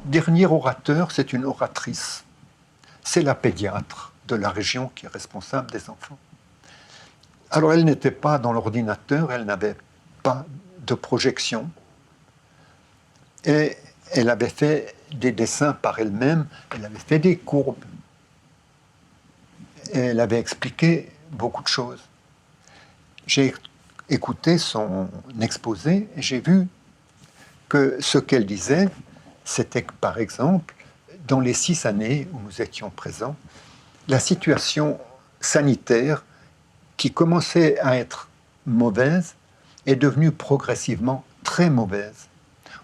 Dernier orateur, c'est une oratrice. C'est la pédiatre de la région qui est responsable des enfants. Alors elle n'était pas dans l'ordinateur, elle n'avait pas de projection. Et elle avait fait des dessins par elle-même, elle avait fait des courbes. Et elle avait expliqué beaucoup de choses. J'ai écouté son exposé et j'ai vu que ce qu'elle disait, c'était que, par exemple, dans les 6 années où nous étions présents, la situation sanitaire qui commençait à être mauvaise est devenue progressivement très mauvaise.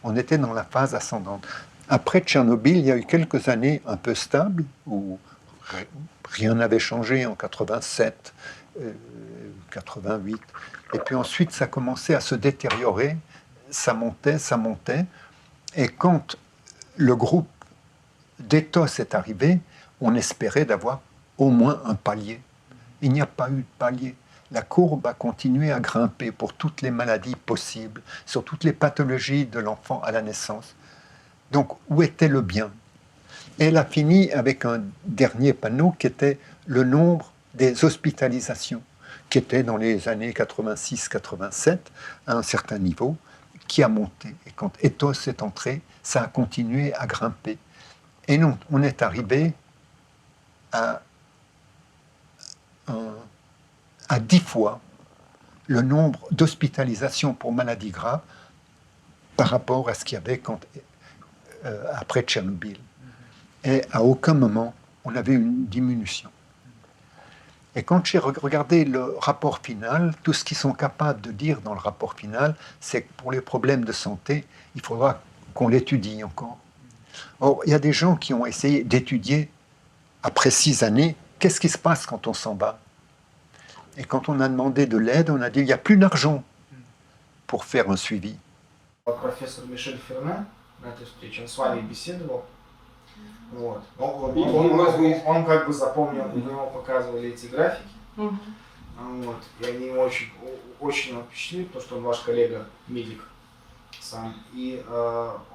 On était dans la phase ascendante. Après Tchernobyl, il y a eu quelques années un peu stables, où rien n'avait changé en 87, 88. Et puis ensuite, ça commençait à se détériorer, ça montait. Et quand le groupe d'Ethos est arrivé, on espérait d'avoir au moins un palier. Il n'y a pas eu de palier. La courbe a continué à grimper pour toutes les maladies possibles, sur toutes les pathologies de l'enfant à la naissance. Donc, où était le bien? Et elle a fini avec un dernier panneau qui était le nombre des hospitalisations, qui était dans les années 86-87 à un certain niveau, qui a monté. Et quand Ethos est entré, ça a continué à grimper. Et non, on est arrivé à 10 fois le nombre d'hospitalisations pour maladies graves par rapport à ce qu'il y avait après Tchernobyl. Et à aucun moment, on avait une diminution. Et quand j'ai regardé le rapport final, tout ce qu'ils sont capables de dire dans le rapport final, c'est que pour les problèmes de santé, il faudra qu'on l'étudie encore. Or, il y a des gens qui ont essayé d'étudier, après 6 années, qu'est-ce qui se passe quand on s'en va. Et quand on a demandé de l'aide, on a dit qu'il n'y a plus d'argent pour faire un suivi. Профессор Мишель Ферме на этой встрече, он с вами беседовал. Вот. Он как бы запомнил, вы ему показывали эти графики. Вот. И они ему очень впечатлили, потому что он ваш коллега, медик сам. И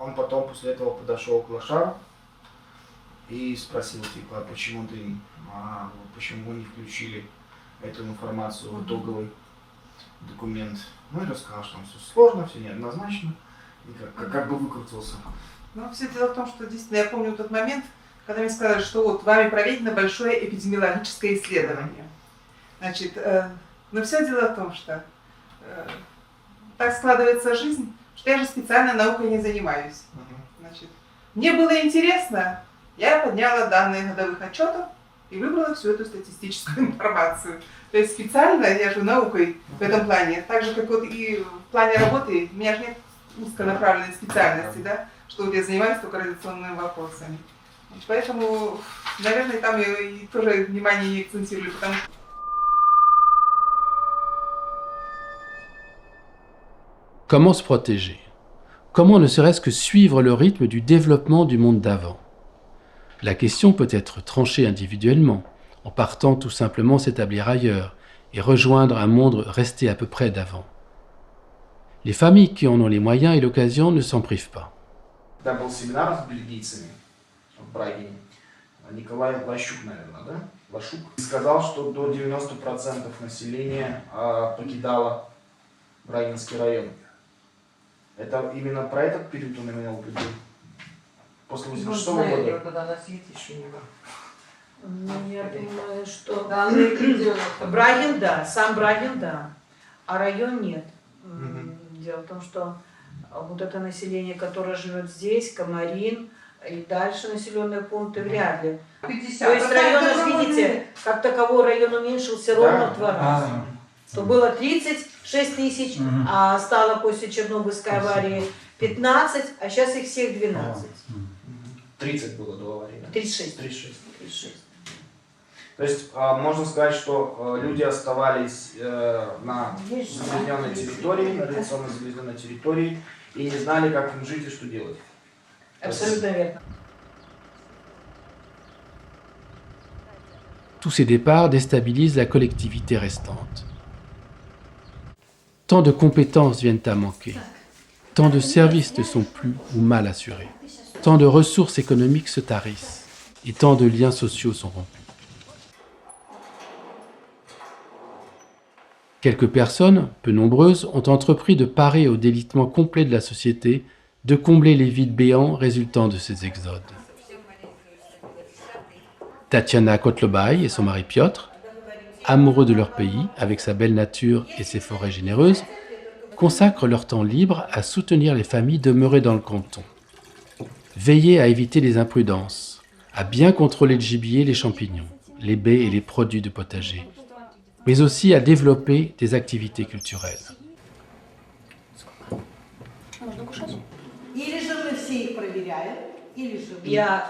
он потом после этого подошел к Глашару и спросил, типа, почему вы не включили эту информацию в итоговый документ. Ну и рассказал, что там все сложно, все неоднозначно, и как бы выкрутился. Ну, все дело в том, что действительно, я помню тот момент, когда мне сказали, что вот вами проведено большое эпидемиологическое исследование. Значит, но все дело в том, что так складывается жизнь, что я же специально наукой не занимаюсь. Значит, мне было интересно, я подняла данные годовых отчетов и выбрала всю эту статистическую информацию. То есть специально я же наукой в этом плане, так же как вот и в плане работы, у меня же нет узконаправленной специальности, да, что вот я занимаюсь только радиационными вопросами. Поэтому, наверное, там я и тоже внимание не акцентирую, потому что... Comment se protéger? Comment ne serait-ce que suivre le rythme du développement du monde d'avant? La question peut être tranchée individuellement, en partant tout simplement s'établir ailleurs et rejoindre un monde resté à peu près d'avant. Les familles qui en ont les moyens et l'occasion ne s'en privent pas. Когда был семинар с бельгийцами в Праге, Николай Лащук, наверное, да? Лащук сказал, что до 90% населения покидало Брагинский район. Это именно про этот период он имел в виду? После 86 года? Когда на свете еще не было. Я думаю, что... Да, Брагин, да, сам Брагин, да, а район нет. Дело в том, что вот это население, которое живет здесь, Комарин и дальше населенные пункты, вряд ли. 50. То есть район, видите, как таковой район уменьшился ровно в 2 раза. То было 36 тысяч, а стало после Чернобыльской аварии 15, а сейчас их всех 12. 30 было до аварии, да? 36. 36. То есть можно сказать, что люди оставались на загрязненной территории, на радиационно загрязненной территории, и не знали, как им жить и что делать. Абсолютно верно. Tous ces départs déstabilisent la collectivité restante. Tant de compétences viennent à manquer, tant de services ne sont plus ou mal assurés, tant de ressources économiques se tarissent et tant de liens sociaux sont rompus. Quelques personnes, peu nombreuses, ont entrepris de parer au délitement complet de la société, de combler les vides béants résultant de ces exodes. Tatiana Kotlobay et son mari Piotr, amoureux de leur pays, avec sa belle nature et ses forêts généreuses, consacrent leur temps libre à soutenir les familles demeurées dans le canton. Veiller à éviter les imprudences, à bien contrôler le gibier, les champignons, les baies et les produits de potager, mais aussi à développer des activités culturelles. Я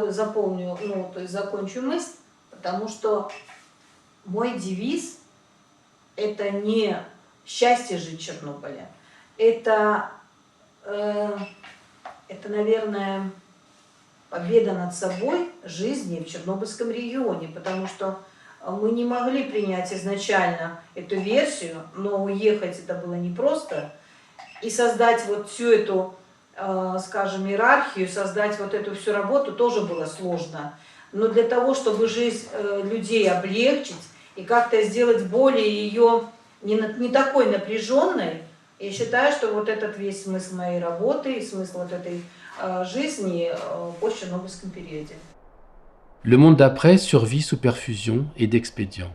запомню, то есть закончу мысль, потому что мой девиз – это не счастье жить в Чернобыле, это, наверное, победа над собой жизни в Чернобыльском регионе, потому что мы не могли принять изначально эту версию, но уехать это было непросто, и создать вот всю эту, скажем, иерархию, создать вот эту всю работу тоже было сложно. Но для того, чтобы жизнь людей облегчить и как-то сделать более ее не такой напряженной, я считаю, что вот этот весь смысл моей работы и смысл вот этой жизни в пост-чернобыльском периоде. Le monde d'après survit sous perfusion et d'expédients.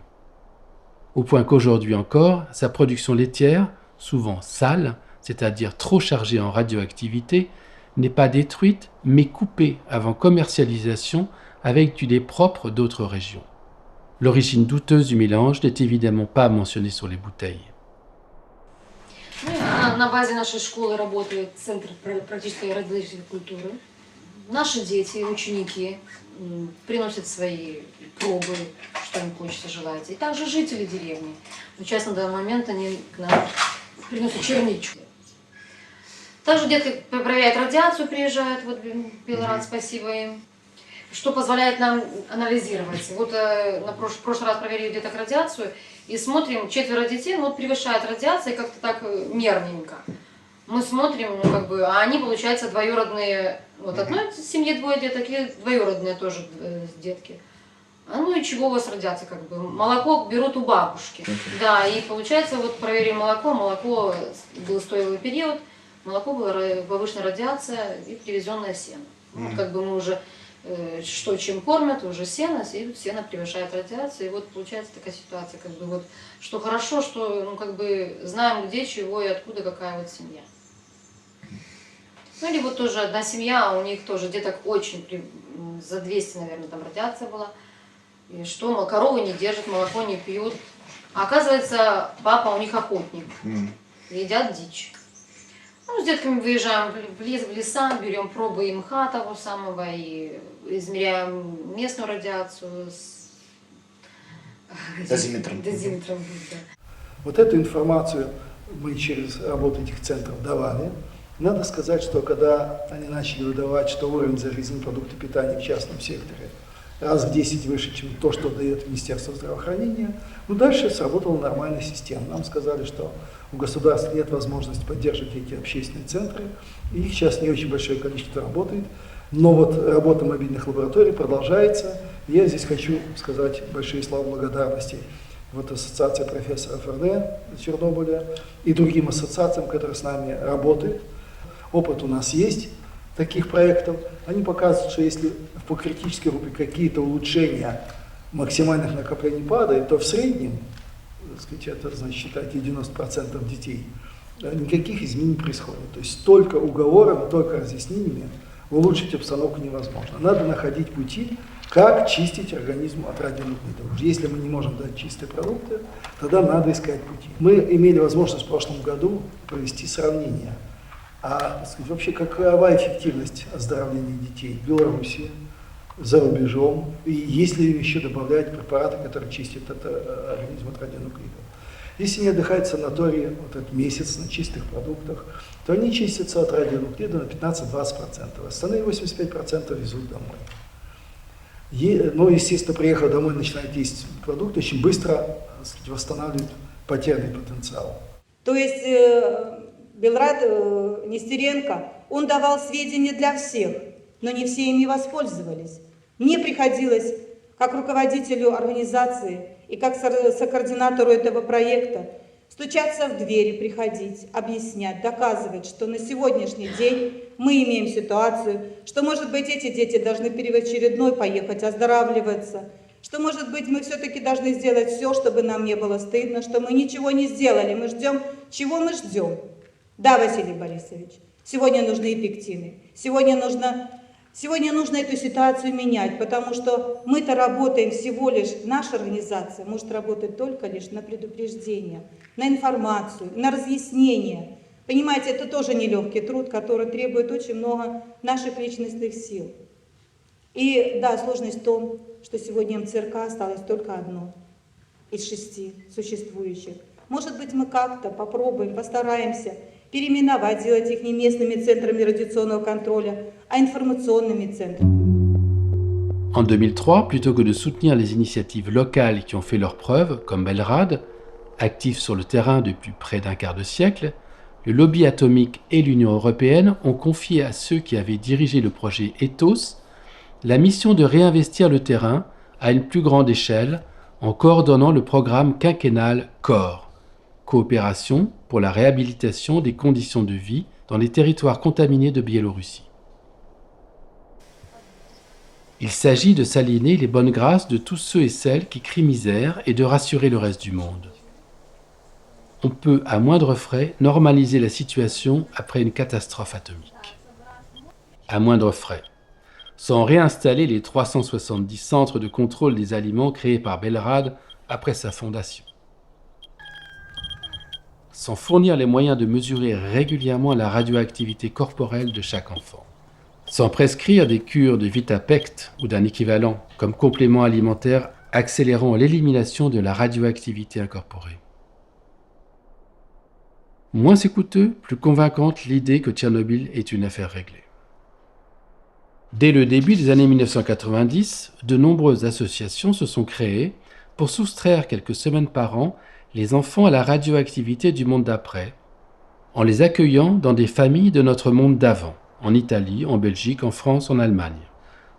Au point qu'aujourd'hui encore, sa production laitière, souvent sale, c'est-à-dire trop chargée en radioactivité, n'est pas détruite, mais coupée avant commercialisation avec du lait propre d'autres régions. L'origine douteuse du mélange n'est évidemment pas mentionnée sur les bouteilles. На базе нашей школы работает Центр практической родительской культуры. Наши дети, ученики приносят свои пробы, что им хочется, желать. И также жители деревни. Сейчас на данный момент они к нам приносят черничку. Также детки проверяют радиацию, приезжают, вот Белорад, спасибо им, что позволяет нам анализировать. Вот на прошлый раз проверили деток радиацию и смотрим, 4 детей, ну, вот превышает радиация как-то так мерненько. Мы смотрим, ну, как бы, а они, получается, двоюродные, вот одной семье 2 деток и двоюродные тоже детки. А ну и чего у вас радиация, как бы, молоко берут у бабушки. Да, и получается, вот проверим молоко был стоилый период, молоко была повышенная радиация и привезенное сено. Вот как бы мы уже, что чем кормят, уже сено, и тут сено превышает радиацию, и вот получается такая ситуация, как бы вот, что хорошо, что, ну, как бы знаем, где, чего и откуда, какая вот семья. Ну или вот тоже одна семья, у них тоже деток очень, за 200, наверное, там радиация была, и что, коровы не держат, молоко не пьют. А оказывается, папа у них охотник, едят дичь. Ну, с детками выезжаем в леса, берем пробы и мха того самого, и измеряем местную радиацию с дозиметром. Да. Вот эту информацию мы через работу этих центров давали. Надо сказать, что когда они начали выдавать, что уровень загрязнения продуктов питания в частном секторе раз в 10 выше, чем то, что дает Министерство здравоохранения, ну дальше сработала нормальная система. Нам сказали, что у государства нет возможности поддерживать эти общественные центры, их сейчас не очень большое количество работает, но вот работа мобильных лабораторий продолжается. Я здесь хочу сказать большие слова благодарности вот Ассоциации профессоров РН Чернобыля и другим ассоциациям, которые с нами работают. Опыт у нас есть таких проектов. Они показывают, что если по критической группе какие-то улучшения максимальных накоплений падает, то в среднем, так сказать, это значит, считайте 90% детей, никаких изменений не происходит. То есть только уговорами, только разъяснениями улучшить обстановку невозможно. Надо находить пути, как чистить организм от радионуклидов. Если мы не можем дать чистые продукты, тогда надо искать пути. Мы имели возможность в прошлом году провести сравнение. А сказать, вообще какова эффективность оздоровления детей в Беларуси, за рубежом, и если еще добавлять препараты, которые чистят организм от радионуклидов. Если не отдыхают в санатории вот этот месяц на чистых продуктах, то они чистятся от радионуклида на 15-20%. Остальные 85% везут домой. Но, естественно, приехав домой, начинает есть продукты, очень быстро, так сказать, восстанавливают потерянный потенциал. То есть Белрад Нестеренко, он давал сведения для всех, но не все ими воспользовались. Мне приходилось, как руководителю организации и как сокоординатору этого проекта, стучаться в двери, приходить, объяснять, доказывать, что на сегодняшний день мы имеем ситуацию, что, может быть, эти дети должны первоочередной поехать оздоравливаться, что, может быть, мы все-таки должны сделать все, чтобы нам не было стыдно, что мы ничего не сделали, мы ждем, чего мы ждем. Да, Василий Борисович, сегодня нужны пектины, сегодня нужно эту ситуацию менять, потому что мы-то работаем всего лишь, наша организация может работать только лишь на предупреждение, на информацию, на разъяснение. Понимаете, это тоже нелегкий труд, который требует очень много наших личностных сил. И да, сложность в том, что сегодня МЦРК осталось только одно из 6 существующих. Может быть, мы как-то попробуем, постараемся переименовать, сделать их не местными центрами радиационного контроля, а информационными центрами. En 2003, plutôt que de soutenir les initiatives locales qui ont fait leurs preuves, comme Belrad, actif sur le terrain depuis près d'un quart de siècle, le lobby atomique et l'Union européenne ont confié à ceux qui avaient dirigé le projet Ethos la mission de réinvestir le terrain à une plus grande échelle en coordonnant le programme quinquennal CORE, Coopération pour la réhabilitation des conditions de vie dans les territoires contaminés de Biélorussie. Il s'agit de s'aligner les bonnes grâces de tous ceux et celles qui crient misère et de rassurer le reste du monde. On peut, à moindre frais, normaliser la situation après une catastrophe atomique. À moindre frais. Sans réinstaller les 370 centres de contrôle des aliments créés par Belrad après sa fondation. Sans fournir les moyens de mesurer régulièrement la radioactivité corporelle de chaque enfant. Sans prescrire des cures de Vitapect ou d'un équivalent comme complément alimentaire accélérant l'élimination de la radioactivité incorporée. Moins c'est coûteux, plus convaincante l'idée que Tchernobyl est une affaire réglée. Dès le début des années 1990, de nombreuses associations se sont créées pour soustraire quelques semaines par an les enfants à la radioactivité du monde d'après, en les accueillant dans des familles de notre monde d'avant, en Italie, en Belgique, en France, en Allemagne.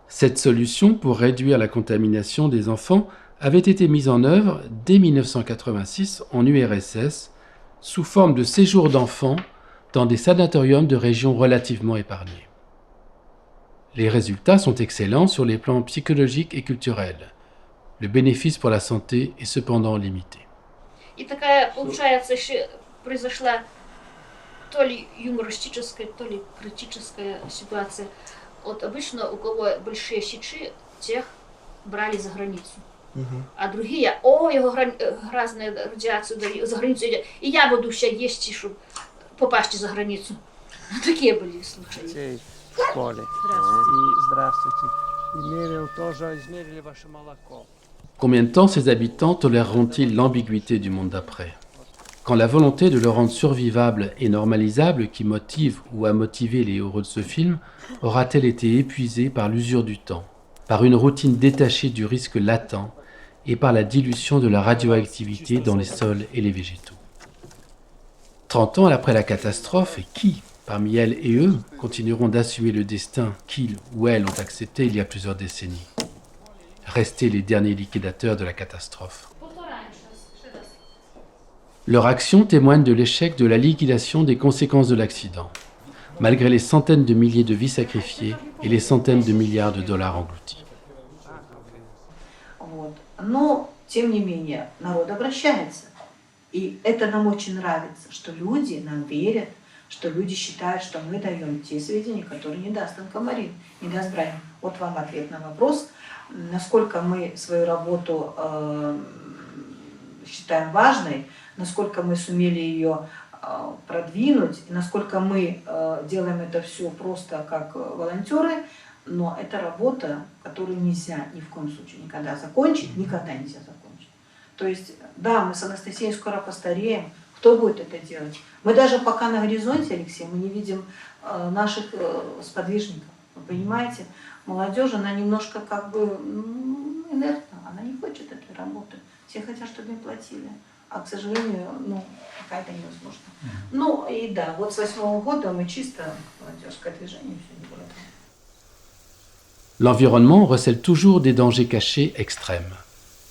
Cette solution pour réduire la contamination des enfants avait été mise en œuvre dès 1986 en URSS, sous forme de séjours d'enfants dans des sanatoriums de régions relativement épargnées. Les résultats sont excellents sur les plans psychologiques et culturels. Le bénéfice pour la santé est cependant limité. И такая, получается, еще произошла то ли юмористическая, то ли критическая ситуация. Вот обычно у кого большие сечи, тех брали за границу. А другие, его грязная радиацию за границу идет, и я буду все есть, чтобы попасть за границу. Такие были случаи. В школе. Здравствуйте. Измерили ваше молоко. Combien de temps ces habitants toléreront-ils l'ambiguïté du monde d'après ? Quand la volonté de le rendre survivable et normalisable qui motive ou a motivé les héros de ce film aura-t-elle été épuisée par l'usure du temps, par une routine détachée du risque latent et par la dilution de la radioactivité dans les sols et les végétaux ? 30 ans après la catastrophe, et qui, parmi elles et eux, continueront d'assumer le destin qu'ils ou elles ont accepté il y a plusieurs décennies ? Rester les derniers liquidateurs de la catastrophe. Leur action témoigne de l'échec de la liquidation des conséquences de l'accident, malgré les centaines de milliers de vies sacrifiées et les centaines de milliards de dollars engloutis. Но, тем не менее, народ обращается. И это нам очень нравится, что люди нам верят, что люди считают, что мы даем те сведения, которые не даст Анкомарин, не даст Брайан. Вот вам ответ на вопрос, насколько мы свою работу считаем важной, насколько мы сумели ее продвинуть, и насколько мы делаем это все просто как волонтеры, но это работа, которую нельзя ни в коем случае никогда закончить, никогда нельзя закончить. То есть, да, мы с Анастасией скоро постареем. Кто будет это делать? Мы даже пока на горизонте, Алексей, мы не видим наших сподвижников. Вы понимаете? Молодежь, она немножко как бы инертна, она не хочет этой работы. Все хотят, чтобы им платили. А, к сожалению, пока это невозможно. Ну и да, вот с 2008 года мы чисто молодежское движение, все не было. L'environnement recèle toujours des dangers cachés extrêmes.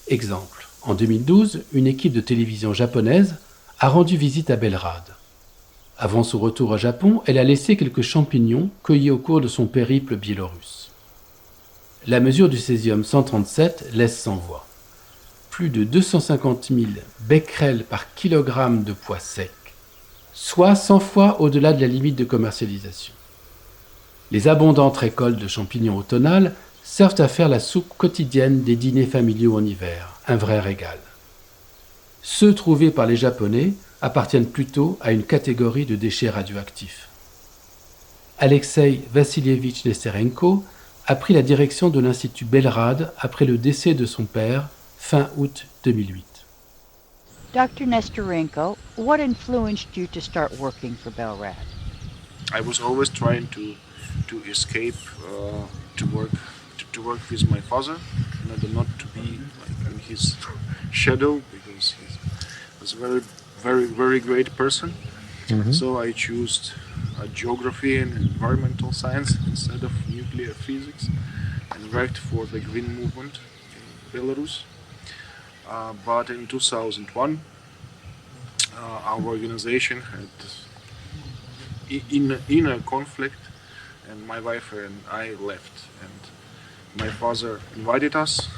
Exemple, en 2012, une équipe de télévision japonaise a rendu visite à Belgrade. Avant son retour au Japon, elle a laissé quelques champignons cueillis au cours de son périple biélorusse. La mesure du césium 137 laisse sans voix. Plus de 250 000 becquerels par kilogramme de poids sec, soit 100 fois au-delà de la limite de commercialisation. Les abondantes récoltes de champignons automnales servent à faire la soupe quotidienne des dîners familiaux en hiver, un vrai régal. Ceux trouvés par les Japonais appartiennent plutôt à une catégorie de déchets radioactifs. Alexei Vassilievitch Nesterenko a pris la direction de l'Institut Belrad après le décès de son père, fin août 2008. Dr. Nesterenko, what influenced you to start working for Belrad? I was always trying to escape to work with my father, in order not to be like in his shadow, because he was a very great person. Mhm. So I chose geography and environmental science instead of nuclear physics, and worked for the Green Movement in Belarus. But in 2001, our organization had inner conflict, and my wife and I left. And my father invited us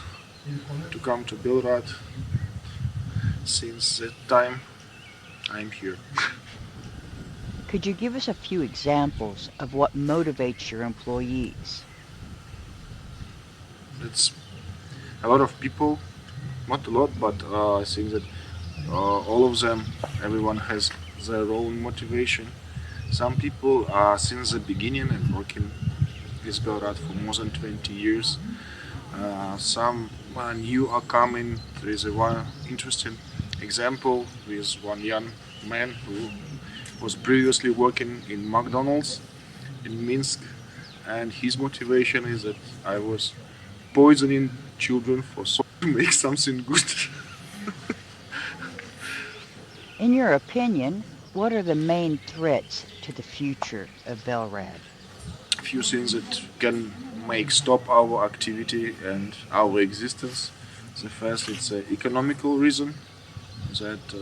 to come to Belgrade. Since that time, I'm here. Could you give us a few examples of what motivates your employees? It's a lot of people, not a lot, but I think that all of them, everyone has their own motivation. Some people are since the beginning and working with Belgrade for more than 20 years. Some new are coming. There is one interesting example with one young man who was previously working in McDonald's in Minsk, and his motivation is that I was poisoning children to make something good. In your opinion, what are the main threats to the future of Belrad? A few things that can make stop our activity and our existence. The first, it's an economical reason that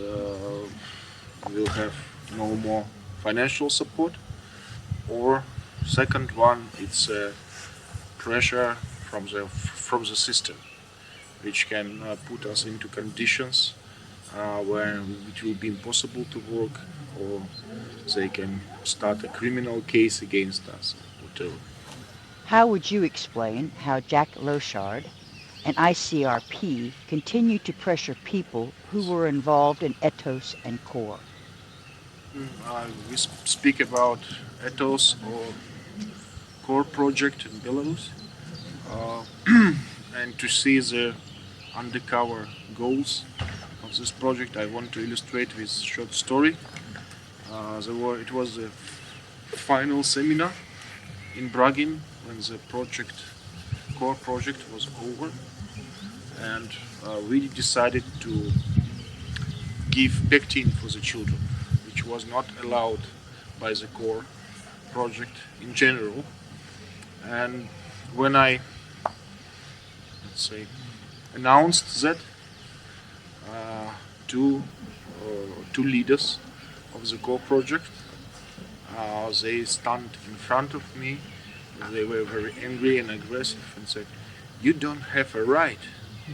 we'll have no more financial support, or second one, it's pressure from the system, which can put us into conditions where it will be impossible to work, or they can start a criminal case against us, whatever. How would you explain how Jack Lochard and ICRP continue to pressure people who were involved in Ethos and CORE? We speak about Ethos or CORE project in Belarus, and to see the undercover goals of this project, I want to illustrate with a short story. It was the final seminar in Bragin when the CORE project was over, and we decided to give pectin for the children, which was not allowed by the CORE project in general. And when I, announced that, two leaders of the CORE project, they stand in front of me. They were very angry and aggressive and said, "You don't have a right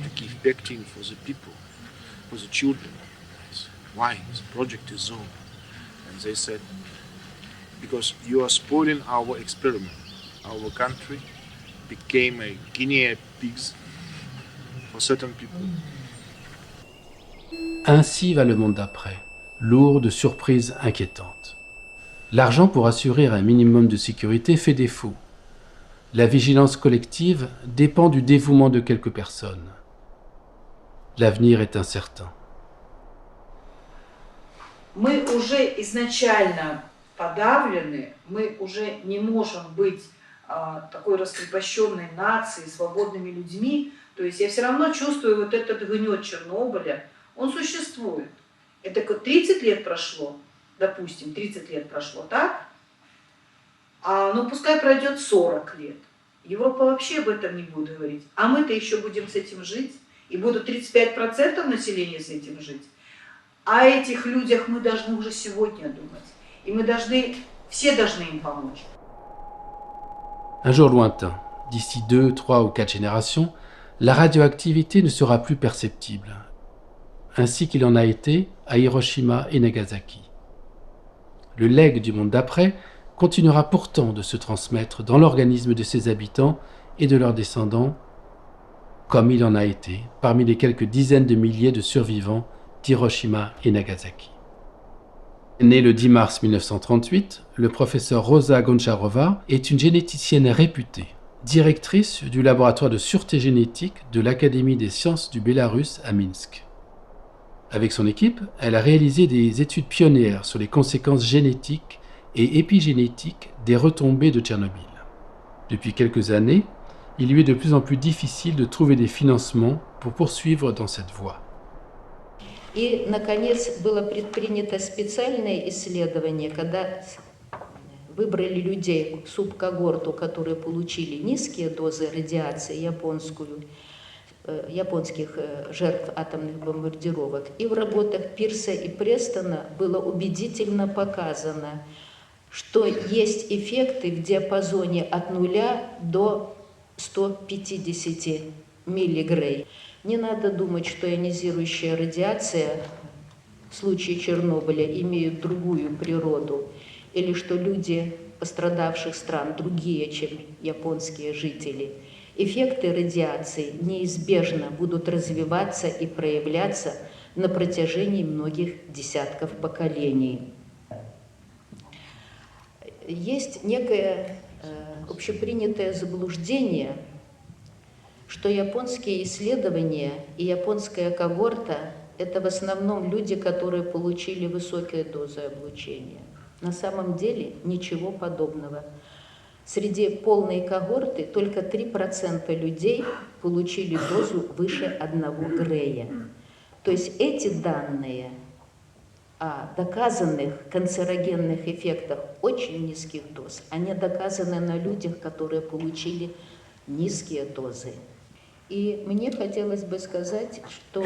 to give pectin for the people, for the children." I said, "Why? The project is over." And they said, "Because you are spoiling our experiment. Our country became a guinea pigs for certain people." Ainsi va le monde d'après, lourd de surprises inquiétantes. L'argent pour assurer un minimum de sécurité fait défaut. La vigilance collective dépend du dévouement de quelques personnes. L'avenir est incertain. Мы уже изначально подавлены, мы уже не можем быть такой раскрепощенной нацией, свободными людьми. То есть я все равно чувствую вот этот гнет Чернобыля, он существует. Это 30 лет прошло, допустим, 30 лет прошло, так? Ну пускай пройдет 40 лет. Европа вообще об этом не будет говорить. А мы-то еще будем с этим жить. И будут 35% населения с этим жить. О этих людях мы должны уже сегодня думать. И мы должны, все должны им помочь. Un jour lointain, d'ici 2, 3 ou 4 générations, la radioactivité ne sera plus perceptible, ainsi qu'il en a été à Hiroshima et Nagasaki. Le legs du monde d'après continuera pourtant de se transmettre dans l'organisme de ses habitants et de leurs descendants, comme il en a été parmi les quelques dizaines de milliers de survivants d'Hiroshima et Nagasaki. Née le 10 mars 1938, le professeur Rosa Goncharova est une généticienne réputée, directrice du laboratoire de sûreté génétique de l'Académie des sciences du Bélarus à Minsk. Avec son équipe, elle a réalisé des études pionnières sur les conséquences génétiques et épigénétiques des retombées de Tchernobyl. Depuis quelques années, il lui est de plus en plus difficile de trouver des financements pour poursuivre dans cette voie. И, наконец, было предпринято специальное исследование, когда выбрали людей, субкогорту, которые получили низкие дозы радиации японских жертв атомных бомбардировок. И в работах Пирса и Престона было убедительно показано, что есть эффекты в диапазоне от 0 до 150 миллигрей. Не надо думать, что ионизирующая радиация в случае Чернобыля имеет другую природу, или что люди пострадавших стран другие, чем японские жители. Эффекты радиации неизбежно будут развиваться и проявляться на протяжении многих десятков поколений. Есть некое общепринятое заблуждение, что японские исследования и японская когорта – это в основном люди, которые получили высокие дозы облучения. На самом деле ничего подобного. Среди полной когорты только 3% людей получили дозу выше 1 грея. То есть эти данные о доказанных канцерогенных эффектах очень низких доз, они доказаны на людях, которые получили низкие дозы. И мне хотелось бы сказать, что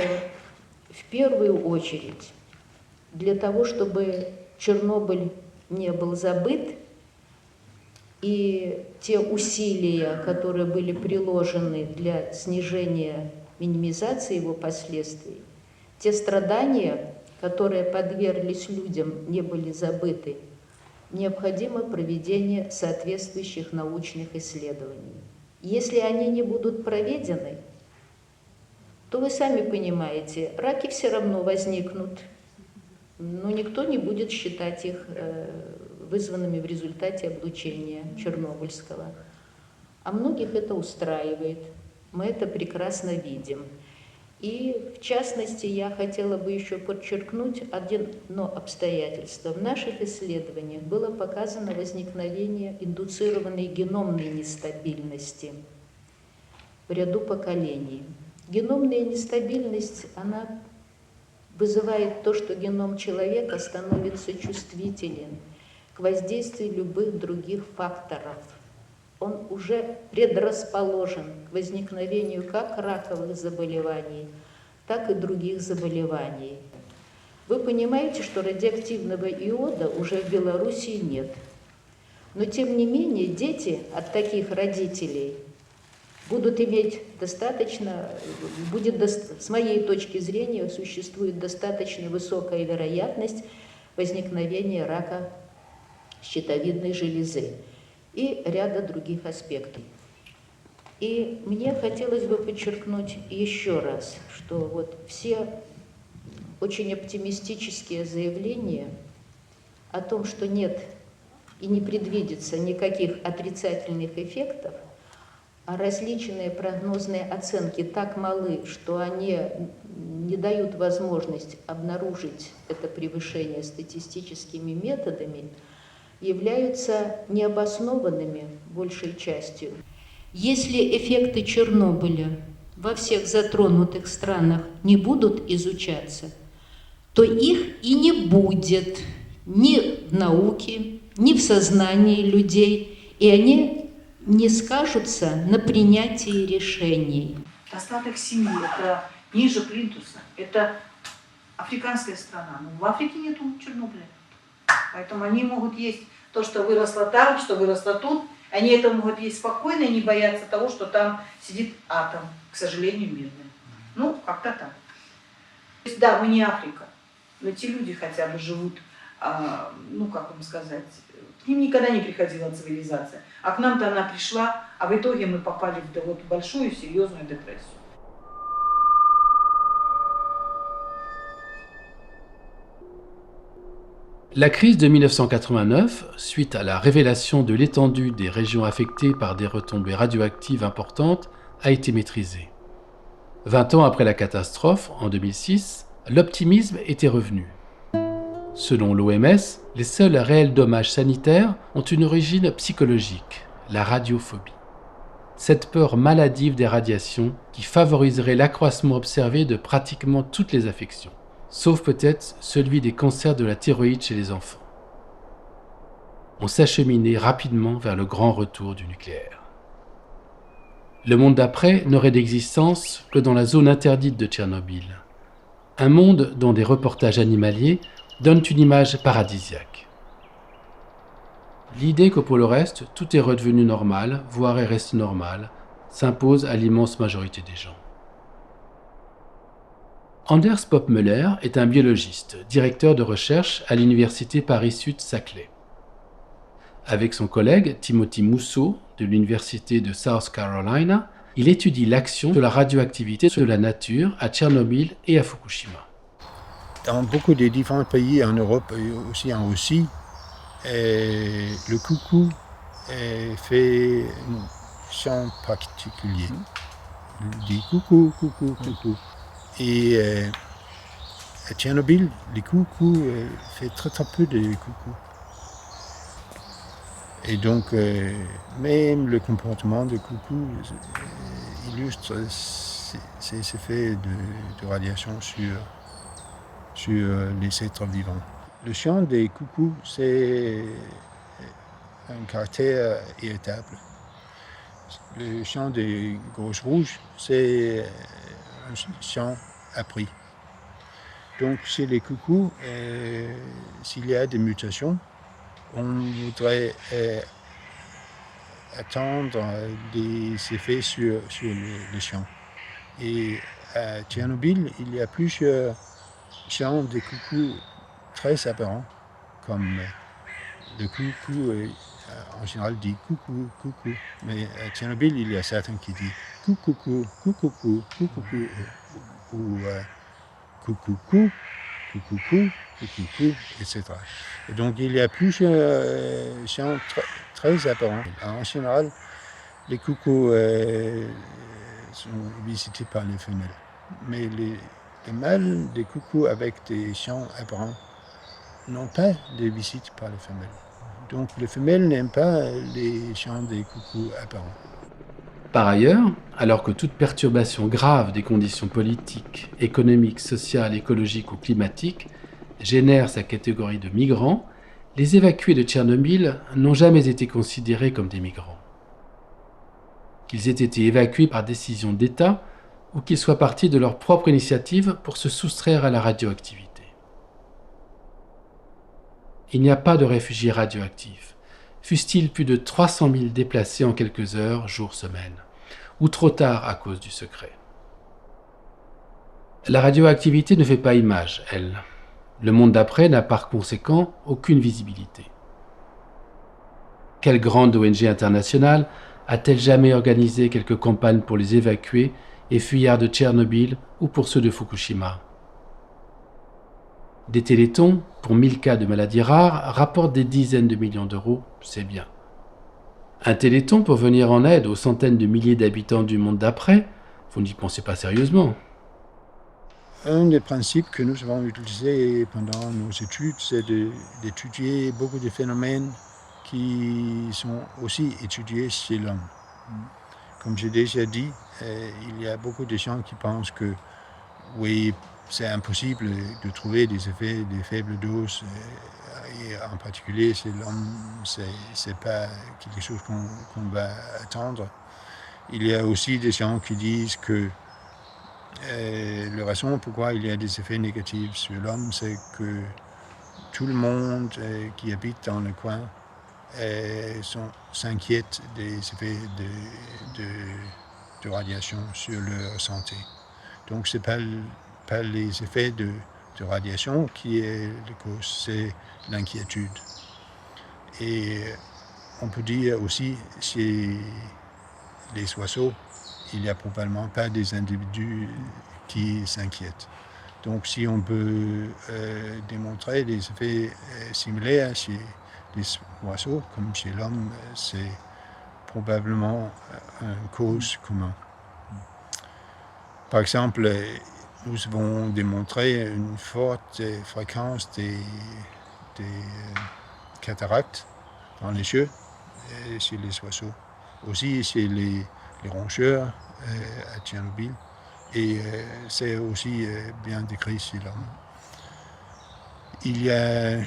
в первую очередь для того, чтобы Чернобыль не был забыт, и те усилия, которые были приложены для снижения, минимизации его последствий, те страдания, которые подверглись людям, не были забыты, необходимо проведение соответствующих научных исследований. Если они не будут проведены, то вы сами понимаете, раки все равно возникнут, но никто не будет считать их вызванными в результате облучения чернобыльского. А многих это устраивает, мы это прекрасно видим. И в частности, я хотела бы еще подчеркнуть одно обстоятельство. В наших исследованиях было показано возникновение индуцированной геномной нестабильности в ряду поколений. Геномная нестабильность, она вызывает то, что геном человека становится чувствителен к воздействию любых других факторов. Он уже предрасположен к возникновению как раковых заболеваний, так и других заболеваний. Вы понимаете, что радиоактивного иода уже в Белоруссии нет. Но тем не менее дети от таких родителей будут иметь достаточно, с моей точки зрения, существует достаточно высокая вероятность возникновения рака щитовидной железы и ряда других аспектов. И мне хотелось бы подчеркнуть еще раз, что вот все очень оптимистические заявления о том, что нет и не предвидится никаких отрицательных эффектов, а различные прогнозные оценки так малы, что они не дают возможность обнаружить это превышение статистическими методами, являются необоснованными большей частью. Если эффекты Чернобыля во всех затронутых странах не будут изучаться, то их и не будет ни в науке, ни в сознании людей, и они не скажутся на принятии решений. Остаток семьи – это ниже плинтуса, это африканская страна. Но в Африке нету Чернобыля. Поэтому они могут есть то, что выросло там, что выросло тут. Они это могут есть спокойно и не боятся того, что там сидит атом, к сожалению, мирный. Ну, как-то так. То есть, да, мы не Африка, но те люди хотя бы живут, ну, как вам сказать, к ним никогда не приходила цивилизация. А к нам-то она пришла, а в итоге мы попали в вот большую серьезную депрессию. La crise de 1989, suite à la révélation de l'étendue des régions affectées par des retombées radioactives importantes, a été maîtrisée. 20 ans après la catastrophe, en 2006, l'optimisme était revenu. Selon l'OMS, les seuls réels dommages sanitaires ont une origine psychologique, la radiophobie. Cette peur maladive des radiations qui favoriserait l'accroissement observé de pratiquement toutes les affections, sauf peut-être celui des cancers de la thyroïde chez les enfants. On s'acheminait rapidement vers le grand retour du nucléaire. Le monde d'après n'aurait d'existence que dans la zone interdite de Tchernobyl. Un monde dont des reportages animaliers donnent une image paradisiaque. L'idée que pour le reste, tout est redevenu normal, voire est resté normal, s'impose à l'immense majorité des gens. Anders Popmüller est un biologiste, directeur de recherche à l'université Paris-Sud-Saclay. Avec son collègue Timothy Mousseau de l'université de South Carolina, il étudie l'action de la radioactivité sur la nature à Tchernobyl et à Fukushima. Dans beaucoup de différents pays en Europe et aussi en Russie, le coucou fait un chant particulier. Il dit coucou, coucou, coucou. Et à Tchernobyl, les coucous fait très très peu de coucous. Et donc, même le comportement de coucou illustre ces effets de radiation sur les êtres vivants. Le chant des coucous, c'est un caractère irritable. Le chant des gorges rouges, c'est un chant appris. Donc chez les coucous, s'il y a des mutations, on voudrait attendre des effets sur les chants. Et à Tchernobyl, il y a plusieurs chants des coucous très apparents, comme le coucou en général dit coucou, coucou. Mais à Tchernobyl, il y a certains qui disent coucou, coucou, coucou, coucou, ou coucou, coucou, coucou, etc. Et donc il y a plusieurs chants très apparents. En général, les coucous sont visités par les femelles. Mais les mâles des coucous avec des chants apparents n'ont pas de visites par les femelles. Donc les femelles n'aiment pas les chants des coucous apparents. Par ailleurs, alors que toute perturbation grave des conditions politiques, économiques, sociales, écologiques ou climatiques génère sa catégorie de migrants, les évacués de Tchernobyl n'ont jamais été considérés comme des migrants. Qu'ils aient été évacués par décision d'État ou qu'ils soient partis de leur propre initiative pour se soustraire à la radioactivité. Il n'y a pas de réfugiés radioactifs, fussent-ils plus de 300 000 déplacés en quelques heures, jours, semaines, ou trop tard à cause du secret. La radioactivité ne fait pas image, elle. Le monde d'après n'a par conséquent aucune visibilité. Quelle grande ONG internationale a-t-elle jamais organisé quelques campagnes pour les évacués et fuyards de Tchernobyl ou pour ceux de Fukushima? Des télétons, pour 1000 cas de maladies rares, rapportent des dizaines de millions d'euros, c'est bien. Un téléthon pour venir en aide aux centaines de milliers d'habitants du monde d'après, vous n'y pensez pas sérieusement. Un des principes que nous avons utilisés pendant nos études, c'est d'étudier beaucoup de phénomènes qui sont aussi étudiés chez l'homme. Comme j'ai déjà dit, il y a beaucoup de gens qui pensent que oui, c'est impossible de trouver des effets des faibles doses, et en particulier chez l'homme, c'est pas quelque chose qu'on va attendre. Il y a aussi des gens qui disent que la raison pourquoi il y a des effets négatifs sur l'homme, c'est que tout le monde qui habite dans le coin s'inquiète des effets de radiation sur leur santé. Donc ce n'est pas les effets de radiation qui est la cause, c'est l'inquiétude. Et on peut dire aussi chez les oiseaux, il n'y a probablement pas des individus qui s'inquiètent. Donc si on peut démontrer des effets similaires chez les oiseaux comme chez l'homme, c'est probablement une cause commune. Par exemple, nous avons démontré une forte fréquence des cataractes dans les yeux chez les oiseaux, aussi chez les rongeurs à Tchernobyl, et c'est aussi bien décrit chez l'homme. Il y a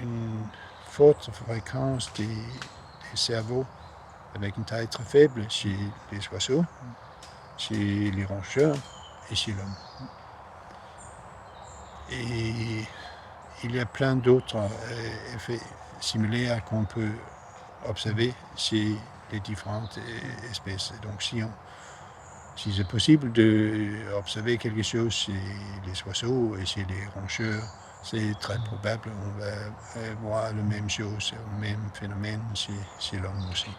une forte fréquence des cerveaux avec une taille très faible chez les oiseaux, chez les rongeurs et chez l'homme. Et il y a plein d'autres effets similaires qu'on peut observer chez les différentes espèces. Donc si c'est possible d'observer quelque chose chez les oiseaux et chez les rongeurs, c'est très probable qu'on va voir la même chose, le même phénomène chez l'homme aussi.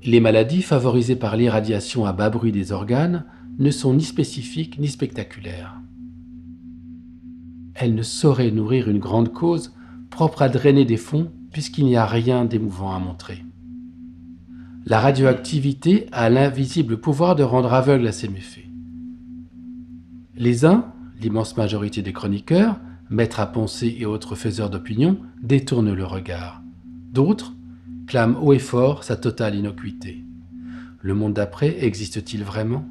Les maladies favorisées par l'irradiation à bas bruit des organes ne sont ni spécifiques ni spectaculaires. Elles ne sauraient nourrir une grande cause propre à drainer des fonds puisqu'il n'y a rien d'émouvant à montrer. La radioactivité a l'invisible pouvoir de rendre aveugle à ses méfaits. Les uns, l'immense majorité des chroniqueurs, maîtres à penser et autres faiseurs d'opinion, détournent le regard. D'autres clament haut et fort sa totale innocuité. Le monde d'après existe-t-il vraiment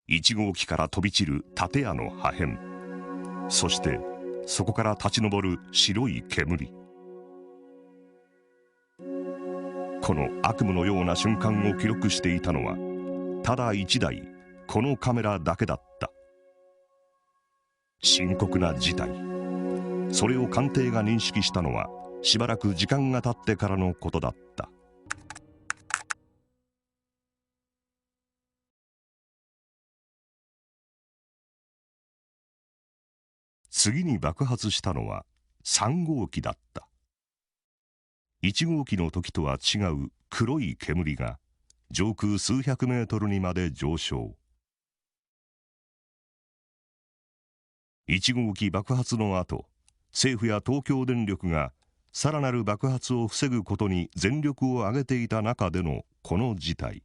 ?1号機から飛び散る建屋の破片、そしてそこから立ち上る白い煙。この悪夢のような瞬間を記録していたのはただ一台このカメラだけだった。深刻な事態、それを官邸が認識したのはしばらく時間が経ってからのことだった。次に爆発したのは3号機だった。1号機の時とは違う黒い煙が上空数百メートルにまで上昇。1号機爆発の後、政府や東京電力がさらなる爆発を防ぐことに全力を挙げていた中でのこの事態。